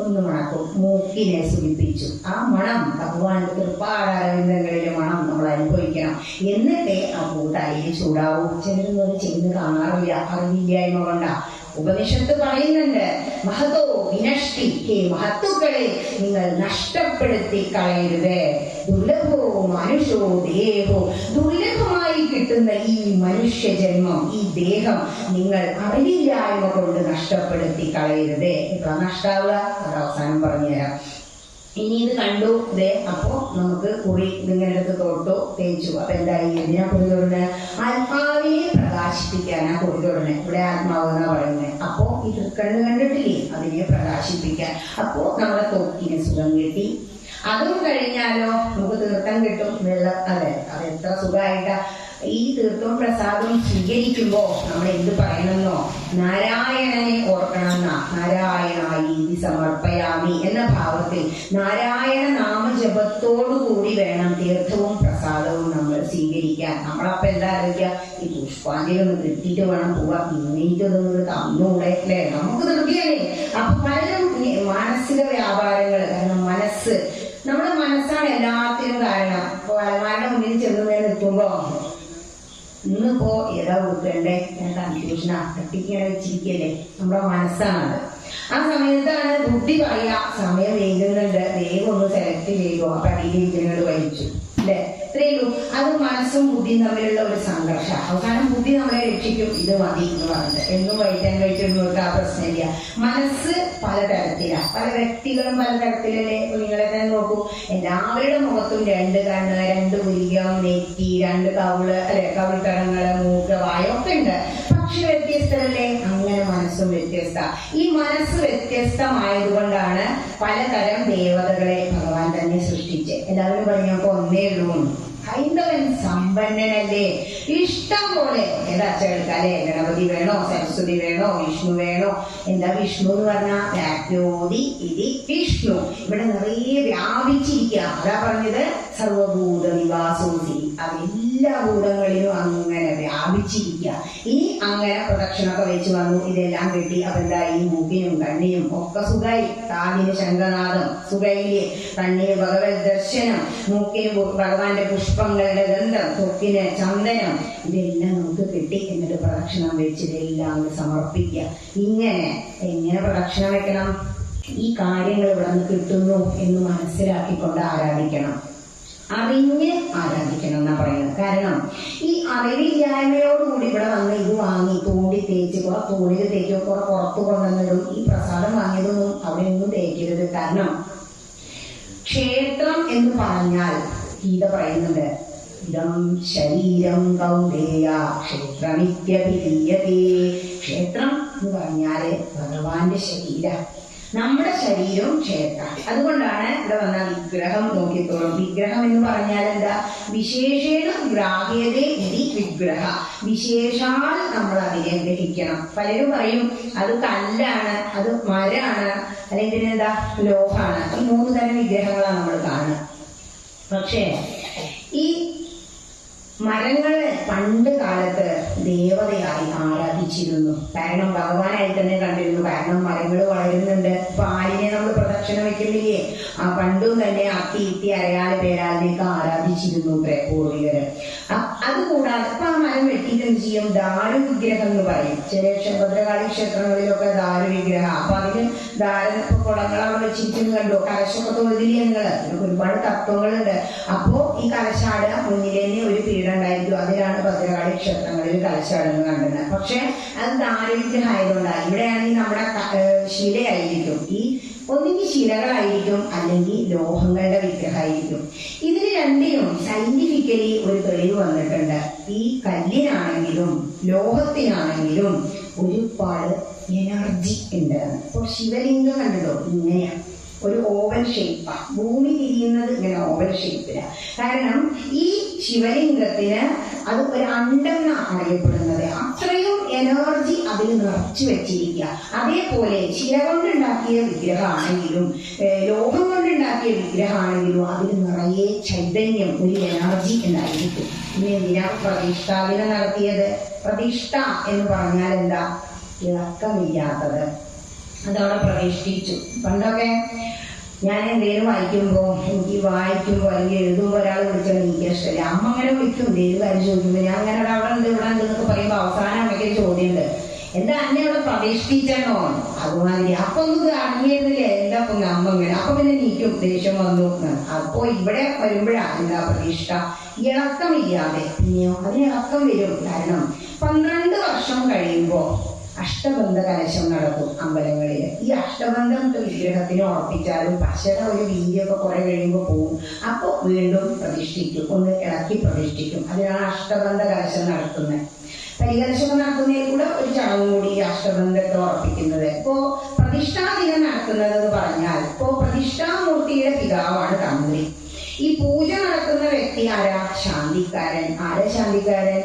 ഒന്ന് മണക്കും, മൂക്കിനെ സുഖിപ്പിച്ചു. ആ മണം ഭഗവാന്റെ തൃപ്പാടാരവിന്ദങ്ങളിലെ മണം നമ്മൾ അനുഭവിക്കണം. എന്നിട്ടേ ആ പൂട്ടായി ചൂടാവും. ചിലരൊന്നും അത് ചെയ്ത് കാണാറില്ല, അറിവില്ലായ്മ കൊണ്ടാ. ഉപനിഷത്ത് പറയുന്നുണ്ട്, മഹതോ വിനഷ്ടി, ഹേ മഹത്തുക്കളെ നിങ്ങൾ നഷ്ടപ്പെടുത്തി കളയരുത്. ദുർലഭോ മനുഷ്യോ ദേഹോ, ദുർലഭമായി കിട്ടുന്ന ഈ മനുഷ്യ ജന്മം, ഈ ദേഹം നിങ്ങൾ അറിവില്ലായ്മ കൊണ്ട് നഷ്ടപ്പെടുത്തി കളയരുത്. ഇപ്പൊ നഷ്ടാവുക അത് അവസാനം പറഞ്ഞുതരാം. ഇനി ഇത് കണ്ടു ഇതേ, അപ്പോ നമുക്ക് കുറി ഇതിങ്ങനെ എടുത്ത് തൊട്ടു തേച്ചു. അപ്പൊ എന്തായി? എന്തിനാ കുറി തൊടുന്നത്? ആത്മാവിനെ പ്രകാശിപ്പിക്കാനാ കുറി തൊടുന്നത്. ഇവിടെ ആത്മാവ് എന്നാ പറയുന്നത്. അപ്പോ ഈ തൃക്കണ്ണ് കണ്ടിട്ടില്ലേ, അതിനെ പ്രകാശിപ്പിക്കാൻ. അപ്പോ നമ്മുടെ തൊക്കിന് സുഖം കിട്ടി. അതും കഴിഞ്ഞാലോ നമുക്ക് തീർത്ഥം കിട്ടും, വെള്ളം. അതെ, അത് എത്ര സുഖമായിട്ടാ. ഈ തീർത്ഥവും പ്രസാദവും സ്വീകരിക്കുമ്പോ നമ്മൾ എന്ത് പറയണമെന്നോ? നാരായണനെ ഓർക്കണമെന്ന, നാരായണായി സമർപ്പയാമി എന്ന ഭാവത്തിൽ നാരായണ നാമജപത്തോടുകൂടി വേണം തീർത്ഥവും പ്രസാദവും നമ്മൾ സ്വീകരിക്കാൻ. നമ്മളപ്പോ എന്താ അറിയിക്കുക? ഈ പുഷ്പാഞ്ജലി ഒന്ന് കിട്ടിയിട്ട് വേണം പോവാ, പിന്നീട്ടൊന്നും തന്നൂടെ അല്ലേ? നമുക്ക് നിർത്തിയല്ലേ? അപ്പൊ പലരും മാനസിക വ്യാപാരങ്ങൾ. കാരണം മനസ്സ്, നമ്മുടെ മനസ്സാണ് എല്ലാത്തിനും കാരണം. ഇപ്പൊ വലമാരുടെ മുന്നിൽ ചെന്ന് നിൽക്കുമ്പോ ഇന്നിപ്പോ ഏതാ കൊടുക്കണ്ടേ കൺഫ്യൂഷനാ, തട്ടിക്കിങ്ങനെ വെച്ചിരിക്കല്ലേ, നമ്മുടെ മനസ്സാണത്. ആ സമയത്താണ് ബുദ്ധി പറയാ, സമയം വൈകുന്നുണ്ട്, വേഗം ഒന്ന് സെലക്ട് ചെയ്തോ, അപ്പൊ അടിയിലിരിക്കുന്നത് വലിച്ചു അല്ലെ, ഇത്രയുള്ളൂ. അത് മനസ്സും ബുദ്ധിയും തമ്മിലുള്ള ഒരു സംഘർഷം. അവസാനം ബുദ്ധി നമ്മളെ രക്ഷിക്കും, ഇത് മതി എന്ന് പറഞ്ഞിട്ട്. എന്നും വൈറ്റാൻ കഴിച്ചിരുന്നവർക്ക് ആ പ്രശ്നമില്ല. മനസ്സ് പലതരത്തിലാണ്, പല വ്യക്തികളും പലതരത്തിലല്ലേ. നിങ്ങളെ തന്നെ നോക്കൂ, എല്ലാവരുടെ മുഖത്തും 2 കണ്ണ്, 2 പുരികം, നെറ്റി, 2 കവിള് അല്ലെ, കവിൾത്തടങ്ങള്, മൂക്ക്, വായൊക്കെ ഉണ്ട്. പക്ഷെ വ്യത്യസ്തമല്ലേ? അങ്ങനെ മനസ്സും വ്യത്യസ്ത. ഈ മനസ്സ് വ്യത്യസ്തമായതുകൊണ്ടാണ് പലതരം ദേവതകളെ ഭഗവാൻ തന്നെ സൃഷ്ടിച്ച്. എല്ലാവരും പറഞ്ഞപ്പോ ഒന്നേ ഉള്ളൂ. ഹൈന്ദവൻ സമ്പന്നനല്ലേ, ഇഷ്ടം പോലെ എന്താ ചേർക്കാല്ലേ? ഗണപതി വേണോ, സരസ്വതി വേണോ, വിഷ്ണു വേണോ? എന്താ വിഷ്ണു എന്ന് പറഞ്ഞാൽ വ്യാപ്യോതി ഇതി വിഷ്ണു, ഇവിടെ നിറയെ വ്യാപിച്ചിരിക്കുക. അതാ പറഞ്ഞത് സർവഭൂത നിവാസോതി, അതെല്ലാ ഭൂതങ്ങളിലും അങ്ങനെ വ്യാപിച്ചിരിക്കുക. ഇനി അങ്ങനെ പ്രദക്ഷിണൊക്കെ വെച്ച് വന്നു, ഇതെല്ലാം കിട്ടി. അപ്പൊ എന്താ? ഈ മൂക്കിനും കണ്ണിനും ഒക്കെ സുഖായി. കാലിന് ശംഖനാദം സുഖയില്, കണ്ണിന് ഭഗവത് ദർശനം, മൂക്കിന് ഭഗവാന്റെ പുഷ്പങ്ങളുടെ ഗന്ധം, തൊക്കിന് ചന്ദനം, ഇതെല്ലാം നമുക്ക് കിട്ടി. എന്നിട്ട് പ്രദക്ഷിണം വെച്ച് ഇതെല്ലാം സമർപ്പിക്കുക. ഇങ്ങനെ എങ്ങനെ പ്രദക്ഷിണം വെക്കണം? ഈ കാര്യങ്ങൾ ഇവിടെ നിന്ന് കിട്ടുന്നു എന്ന് മനസ്സിലാക്കിക്കൊണ്ട് ആരാധിക്കണം, അറിഞ്ഞ് ആരാധിക്കണം എന്നാ പറയുന്നത്. കാരണം ഈ അറിവില്ലായ്മയോടുകൂടി ഇവിടെ വന്ന് ഇത് വാങ്ങി തോണ്ടി തേച്ച് കുറെ തോണിൽ തേക്കും, കുറെ പുറത്തു കൊണ്ടുവന്നിടും. ഈ പ്രസാദം വാങ്ങിയതൊന്നും അവിടെ ഒന്നും തേക്കരുത്. കാരണം ക്ഷേത്രം എന്ന് പറഞ്ഞാൽ ഗീത പറയുന്നുണ്ട്, ഇതം ശരീരം കൗന്ദേയ ക്ഷേത്രമിത്യഭിധീയതേ. ക്ഷേത്രം എന്ന് പറഞ്ഞാല് ഭഗവാന്റെ ശരീരം, നമ്മുടെ ശരീരവും ക്ഷേത്രം. അതുകൊണ്ടാണ് ഇവിടെ വന്ന വിഗ്രഹം നോക്കിത്തോളും. വിഗ്രഹം എന്ന് പറഞ്ഞാൽ എന്താ? വിശേഷേണ ഗ്രാഹ്യതേ ഇതി വിഗ്രഹ, വിശേഷാൽ നമ്മൾ അതിനെ ഗ്രഹിക്കണം. പലരും പറയും അത് കല്ലാണ്, അത് മരമാണ്, അല്ലെങ്കിൽ എന്താ ലോഹാണ്. ഈ 3 തരം വിഗ്രഹങ്ങളാണ് നമ്മൾ കാണുക. പക്ഷേ ഈ മരങ്ങള് പണ്ട് കാലത്ത് ദേവതയായി ആരാധിച്ചിരുന്നു. കാരണം ഭഗവാനായി തന്നെ കണ്ടിരുന്നു. കാരണം മരങ്ങൾ വളരുന്നുണ്ട്. പാലിനെ നമ്മൾ പ്രദക്ഷിണം വെക്കുന്നില്ലേ, ആ പണ്ടും തന്നെ അത്തി ഇത്തി അരയാല് പേരാലിനെയൊക്കെ ആരാധിച്ചിരുന്നു പൂർവികര്. അതുകൂടാതെ ഇപ്പൊ ആ മരം വെട്ടിയിട്ട് എന്ത് ചെയ്യും, ദാരുവിഗ്രഹം എന്ന് പറയും. ചില ഭദ്രകാളി ക്ഷേത്രങ്ങളിലൊക്കെ ദാരുവിഗ്രഹം. അപ്പൊ അതിന് കുളങ്ങൾ അവിടെ വെച്ചിരിക്കുന്നു കണ്ടോ, കലശമൊക്കെ തൊഴുതില്ലേ നിങ്ങൾ. ഇതിനൊക്കെ ഒരുപാട് തത്വങ്ങളുണ്ട്. അപ്പോ ഈ കലശാട് മുന്നിലേനെ ഒരു പീഠം ഉണ്ടായിരിക്കും, അതിലാണ് ഭദ്രകാളി ക്ഷേത്രങ്ങളിൽ കലശാടെന്ന് കണ്ടിരുന്നത്. പക്ഷെ അത് ദാരുവിഗ്രഹം ആയതുകൊണ്ടാണ്. ഇവിടെയാണെങ്കിൽ നമ്മുടെ ശിലയായിരിക്കും, ഈ ഒന്നുകിൽ ശിലകളായിരിക്കും അല്ലെങ്കിൽ ലോഹങ്ങളുടെ വിഗ്രഹമായിരിക്കും. ഇതിന് രണ്ടിനും സയന്റിഫിക്കലി ഒരു തെളിവ് വന്നിട്ടുണ്ട്. ഈ കല്ലിനാണെങ്കിലും ലോഹത്തിനാണെങ്കിലും ഒരുപാട് എനർജി ഉണ്ട്. ഇപ്പോൾ ശിവലിംഗം കണ്ടല്ലോ, ഇങ്ങനെയാണ് ഒരു ഓവൽ ഷേപ്പാണ്. ഭൂമി തിരിയുന്നത് ഇങ്ങനെ ഓവൽ ഷേപ്പിലാണ്. കാരണം ഈ ശിവലിംഗത്തിന് അത് ഒരു അണ്ഡം അറിയപ്പെടുന്നത്. അത്രയും എനർജി അതിൽ നിറച്ചു വെച്ചിരിക്കുക. അതേപോലെ ശില കൊണ്ടുണ്ടാക്കിയ വിഗ്രഹമാണെങ്കിലും ലോഹം കൊണ്ടുണ്ടാക്കിയ വിഗ്രഹമാണെങ്കിലും അതിൽ നിറയെ ചൈതന്യം, ഒരു എനർജി ഉണ്ടായിരിക്കും. ഇനി എന്തിനാ പ്രതിഷ്ഠാദിനം നടത്തിയത്? പ്രതിഷ്ഠ എന്ന് പറഞ്ഞാൽ എന്താ? ഇളക്കമില്ലാത്തത്. അതവിടെ പ്രതിഷ്ഠിച്ചു. പണ്ടൊക്കെ ഞാൻ എന്തെങ്കിലും വായിക്കുമ്പോൾ, എനിക്ക് വായിക്കുമ്പോൾ അല്ലെങ്കിൽ എഴുതുമ്പോൾ ഒരാൾ വിളിച്ചാൽ എനിക്ക് ഇഷ്ടമില്ല. അമ്മ അങ്ങനെ വിളിക്കും, എന്തെങ്കിലും കാര്യം ചോദിക്കുമ്പോൾ ഞാൻ അങ്ങനെ അവിടെ ഉണ്ട് ഇവിടെ ഉണ്ട് എന്നൊക്കെ പറയുമ്പോൾ അവസാനം അമ്മയ്ക്ക് ഒരു ചോദ്യമുണ്ട്, എന്താ അന്നെ അവിടെ പ്രതിഷ്ഠിച്ചണോ? അതുമാതിരി അപ്പൊ ഒന്നും അറിഞ്ഞിരുന്നില്ലേ എന്താ അപ്പൊ അമ്മ ഇങ്ങനെ. അപ്പൊ പിന്നെ എനിക്കും ദേഷ്യം വന്നു. അപ്പൊ ഇവിടെ വരുമ്പോഴാണ് എന്താ പ്രതിഷ്ഠ, ഇളക്കമില്ലാതെ. പിന്നെയോ അതിന് ഇളക്കം വരും. കാരണം 12 വർഷം കഴിയുമ്പോൾ അഷ്ടബന്ധ കലശം നടക്കും അമ്പലങ്ങളിൽ. ഈ അഷ്ടബന്ധം വിഗ്രഹത്തിന് ഉറപ്പിച്ചാലും പശയുടെ ഒരു വീതിയൊക്കെ കുറെ കഴിയുമ്പോൾ പോവും. അപ്പോൾ വീണ്ടും പ്രതിഷ്ഠിക്കും, ഒന്ന് ഇളക്കി പ്രതിഷ്ഠിക്കും. അതിനാണ് അഷ്ടബന്ധ കലശം നടത്തുന്നത്. പരികലശം നടത്തുന്നതിൽ കൂടെ ഒരു ചടങ്ങ് കൂടി ഈ അഷ്ടബന്ധത്തെ ഉറപ്പിക്കുന്നത്. ഇപ്പോ പ്രതിഷ്ഠാദിനം നടത്തുന്നത് എന്ന് പറഞ്ഞാൽ ഇപ്പോ പ്രതിഷ്ഠാമൂർത്തിയുടെ പിതാവാണ് തന്ത്രി. ഈ പൂജ നടത്തുന്ന വ്യക്തി ആരാ? ശാന്തിക്കാരൻ. ആരാ ശാന്തിക്കാരൻ?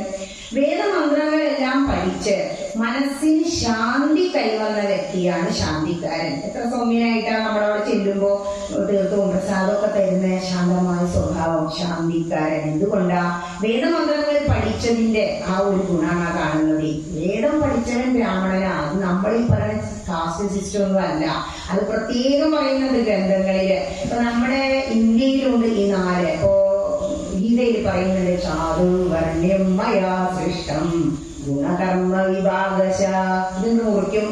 വേദമന്ത്രങ്ങളെല്ലാം പഠിച്ച് മനസ്സിന് ശാന്തി കൈവന്ന വ്യക്തിയാണ് ശാന്തിക്കാരൻ. എത്ര സൗമ്യനായിട്ടാണ് നമ്മളവിടെ ചെല്ലുമ്പോൾ തീർത്ഥവും പ്രസാദമൊക്കെ തരുന്ന ശാന്തമായ സ്വഭാവം ശാന്തിക്കാരൻ. എന്തുകൊണ്ടാ? വേദമന്ത്രങ്ങൾ പഠിച്ചതിന്റെ ആ ഒരു ഗുണമാണ് കാണുന്നത്. വേദം പഠിച്ചവൻ ബ്രാഹ്മണനാ. അത് നമ്മൾ ഈ പറയുന്ന കാസ്റ്റ് സിസ്റ്റം ഒന്നും അല്ല, അത് പ്രത്യേകം പറയുന്നത് ഗ്രന്ഥങ്ങളില്. ഇപ്പൊ നമ്മുടെ ഇന്ത്യയിലുണ്ട് ഈ 4. ഇപ്പോ ഗീതയിൽ പറയുന്നത് ചാതുർവർണ്ണ്യം മയാ സൃഷ്ടം ഗുണകർമ്മ വിഭാഗശ. ഇതൊന്ന് മുറിക്കും,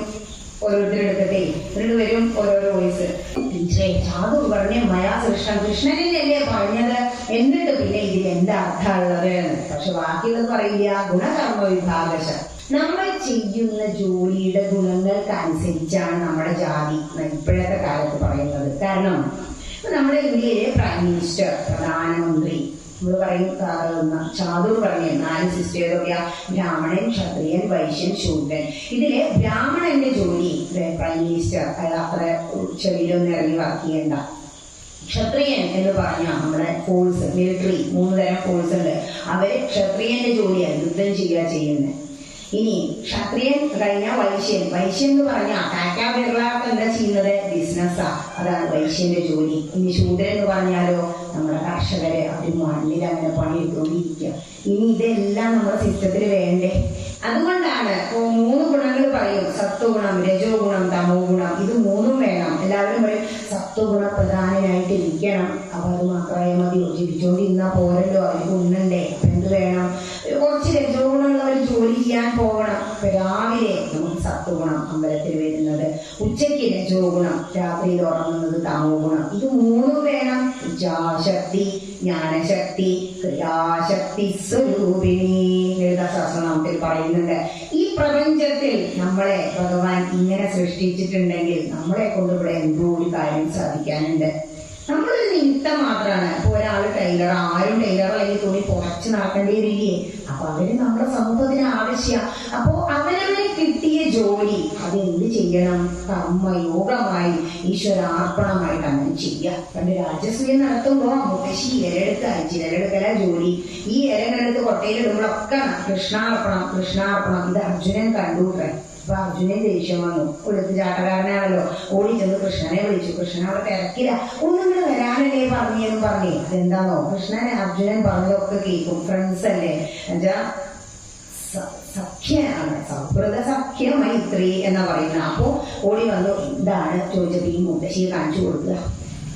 ഓരോരുത്തരെടുക്കട്ടെ, എന്നിട്ട് വരും ഓരോരോ വോയിസ്. ടീച്ചറെ ചാതുർവർണ്ണ്യം മയാ സൃഷ്ടം, കൃഷ്ണനല്ലേ പറഞ്ഞത്, എന്നിട്ട് പിന്നെ ഇതിൽ എന്താ അർത്ഥമുള്ളത്? പക്ഷെ ബാക്കിയുള്ളത് പറയില്ല. ഗുണകർമ്മ വിഭാഗശ. നമ്മൾ ചെയ്യുന്ന ജോലിയുടെ ഗുണങ്ങൾക്കനുസരിച്ചാണ് നമ്മുടെ ജാതി ഇപ്പോഴത്തെ കാലത്ത് പറയുന്നത്. കാരണം നമ്മുടെ ഇന്ത്യയിലെ പ്രൈം മിനിസ്റ്റർ, പ്രധാനമന്ത്രി, നമ്മൾ പറയും ചാതുർവർണ്ണ്യം 4 സിസ്റ്റേഴ്സൊക്കെയാ: ബ്രാഹ്മണൻ, ക്ഷത്രിയൻ, വൈശ്യൻ, ശൂദ്രൻ. ഇതില് ബ്രാഹ്മണന്റെ ജോലി പ്രൈം മിനിസ്റ്റർ, അയാൾ അത്ര ചെവിയിലൊന്നും ഇറങ്ങി വർക്ക് ചെയ്യണ്ട. ക്ഷത്രിയൻ എന്ന് പറഞ്ഞാൽ നമ്മുടെ ഫോഴ്സ്, മിലിറ്ററി, 3 തരം ഫോഴ്സ് ഉണ്ട്. അവര് ക്ഷത്രിയന്റെ ജോലിയാണ് യുദ്ധം ചെയ്യുന്നത്. ഇനി ക്ഷത്രിയൻ കഴിഞ്ഞാൽ വൈശ്യൻ. വൈശ്യൻ എന്ന് പറഞ്ഞാൽ ടാറ്റാ ബിർളൊക്കെ എന്താ ചെയ്യുന്നത്? ബിസിനസ്സാ. അതാണ് വൈശ്യന്റെ ജോലി. ഇനി ശൂദ്രൻ എന്ന് പറഞ്ഞാലോ നമ്മുടെ കർഷകരെ, അവർ മണ്ണിൽ അങ്ങനെ പണിയെടുത്തുകൊണ്ടിരിക്കുക. ഇനി ഇതെല്ലാം നമ്മുടെ സിസ്റ്റത്തിൽ വേണ്ടേ? അതുകൊണ്ടാണ് 3 ഗുണങ്ങൾ പറയും: സത്വഗുണം, രജോ ഗുണം, തമോ ഗുണം. ഇത് 3ഉം വേണം. എല്ലാവരും പറയും സത്വഗുണ പ്രധാനനായിട്ട് ഇരിക്കണം. അപ്പൊ അത് മാത്രമായ മതിയോ? ജീവിച്ചോണ്ടിരുന്നാ പോരല്ലോ, അവർക്ക് ഉണ്ണണ്ടേ. അപ്പൊ എന്ത് വേണം? കുറച്ച് രജോ ഗുണമുള്ളവർ ജോലി ചെയ്യാൻ പോകണം. ഇപ്പൊ രാവിലെ നമുക്ക് സത്വഗുണം അമ്പലത്തിൽ വരുന്നത്, ഉച്ചയ്ക്ക് രജോ ഗുണം, രാത്രിയിൽ ഉറങ്ങുന്നത് തമോ ഗുണം. ഇത് 3ഉം വേണം. ഇച്ഛാശക്തി, ജ്ഞാനശക്തി, ക്രിയാശക്തി സ്വരൂപിണി. ലളിതാ സഹസ്രനാമത്തിൽ പറയുന്നുണ്ട്. ഈ പ്രപഞ്ചത്തിൽ നമ്മളെ ഭഗവാൻ ഇങ്ങനെ സൃഷ്ടിച്ചിട്ടുണ്ടെങ്കിൽ നമ്മളെ കൊണ്ട് ഇവിടെ എന്തോ ഒരു കാര്യം സാധിക്കാനുണ്ട്. നമ്മളൊരു നിമിത്തം മാത്രമാണ്. ഇപ്പൊ ഒരാൾ ടൈലർ, ആരും ടൈലർ അല്ലെങ്കിൽ തുണി കുറച്ച് നടക്കേണ്ടിയിരിക്കേ. അപ്പൊ അവര് നമ്മുടെ സമൂഹത്തിന് ആവശ്യം. അപ്പോ അവനവന് കിട്ടിയ ജോലി അതെന്ത് ചെയ്യണം? കർമ്മയോഗമായി, ഈശ്വരാർപ്പണമായിട്ട് അങ്ങനെ ചെയ്യാം. പണ്ട് രാജസൂയം നടത്തുമ്പോ മുത്തശ്ശി ഇലയെടുക്കല ജോലി. ഈ ഇലകളെടുത്ത് കൊട്ടയിലിടുമ്പോഴൊക്കെ കൃഷ്ണാർപ്പണം, കൃഷ്ണാർപ്പണം. ഇത് അർജുനൻ കണ്ടുകൂട്ടെ. അപ്പൊ അർജുനൻ ദേഷ്യം വന്നു. കൊടുത്ത് ചാട്ടക്കാരനാണല്ലോ, ഓടി ചെന്ന് കൃഷ്ണനെ വിളിച്ചു. കൃഷ്ണൻ അവിടെ തിരക്കില്ല. ഒന്നിങ്ങനെ വരാനല്ലേ പറഞ്ഞെന്നും പറഞ്ഞേ. അതെന്താണോ, കൃഷ്ണനെ അർജുനൻ പറഞ്ഞതൊക്കെ കേൾക്കും. ഫ്രണ്ട്സ് അല്ലേ, എന്നുവെച്ചാ സഖ്യനാണ്. സൗഹൃദ സഖ്യ മൈത്രി എന്നാ പറയുന്നത്. അപ്പോ ഓടി വന്നു. എന്താണ് ചോദിച്ചപ്പോ ഈ മുത്തശ്ശിയെ കാണിച്ചു കൊടുക്കുക.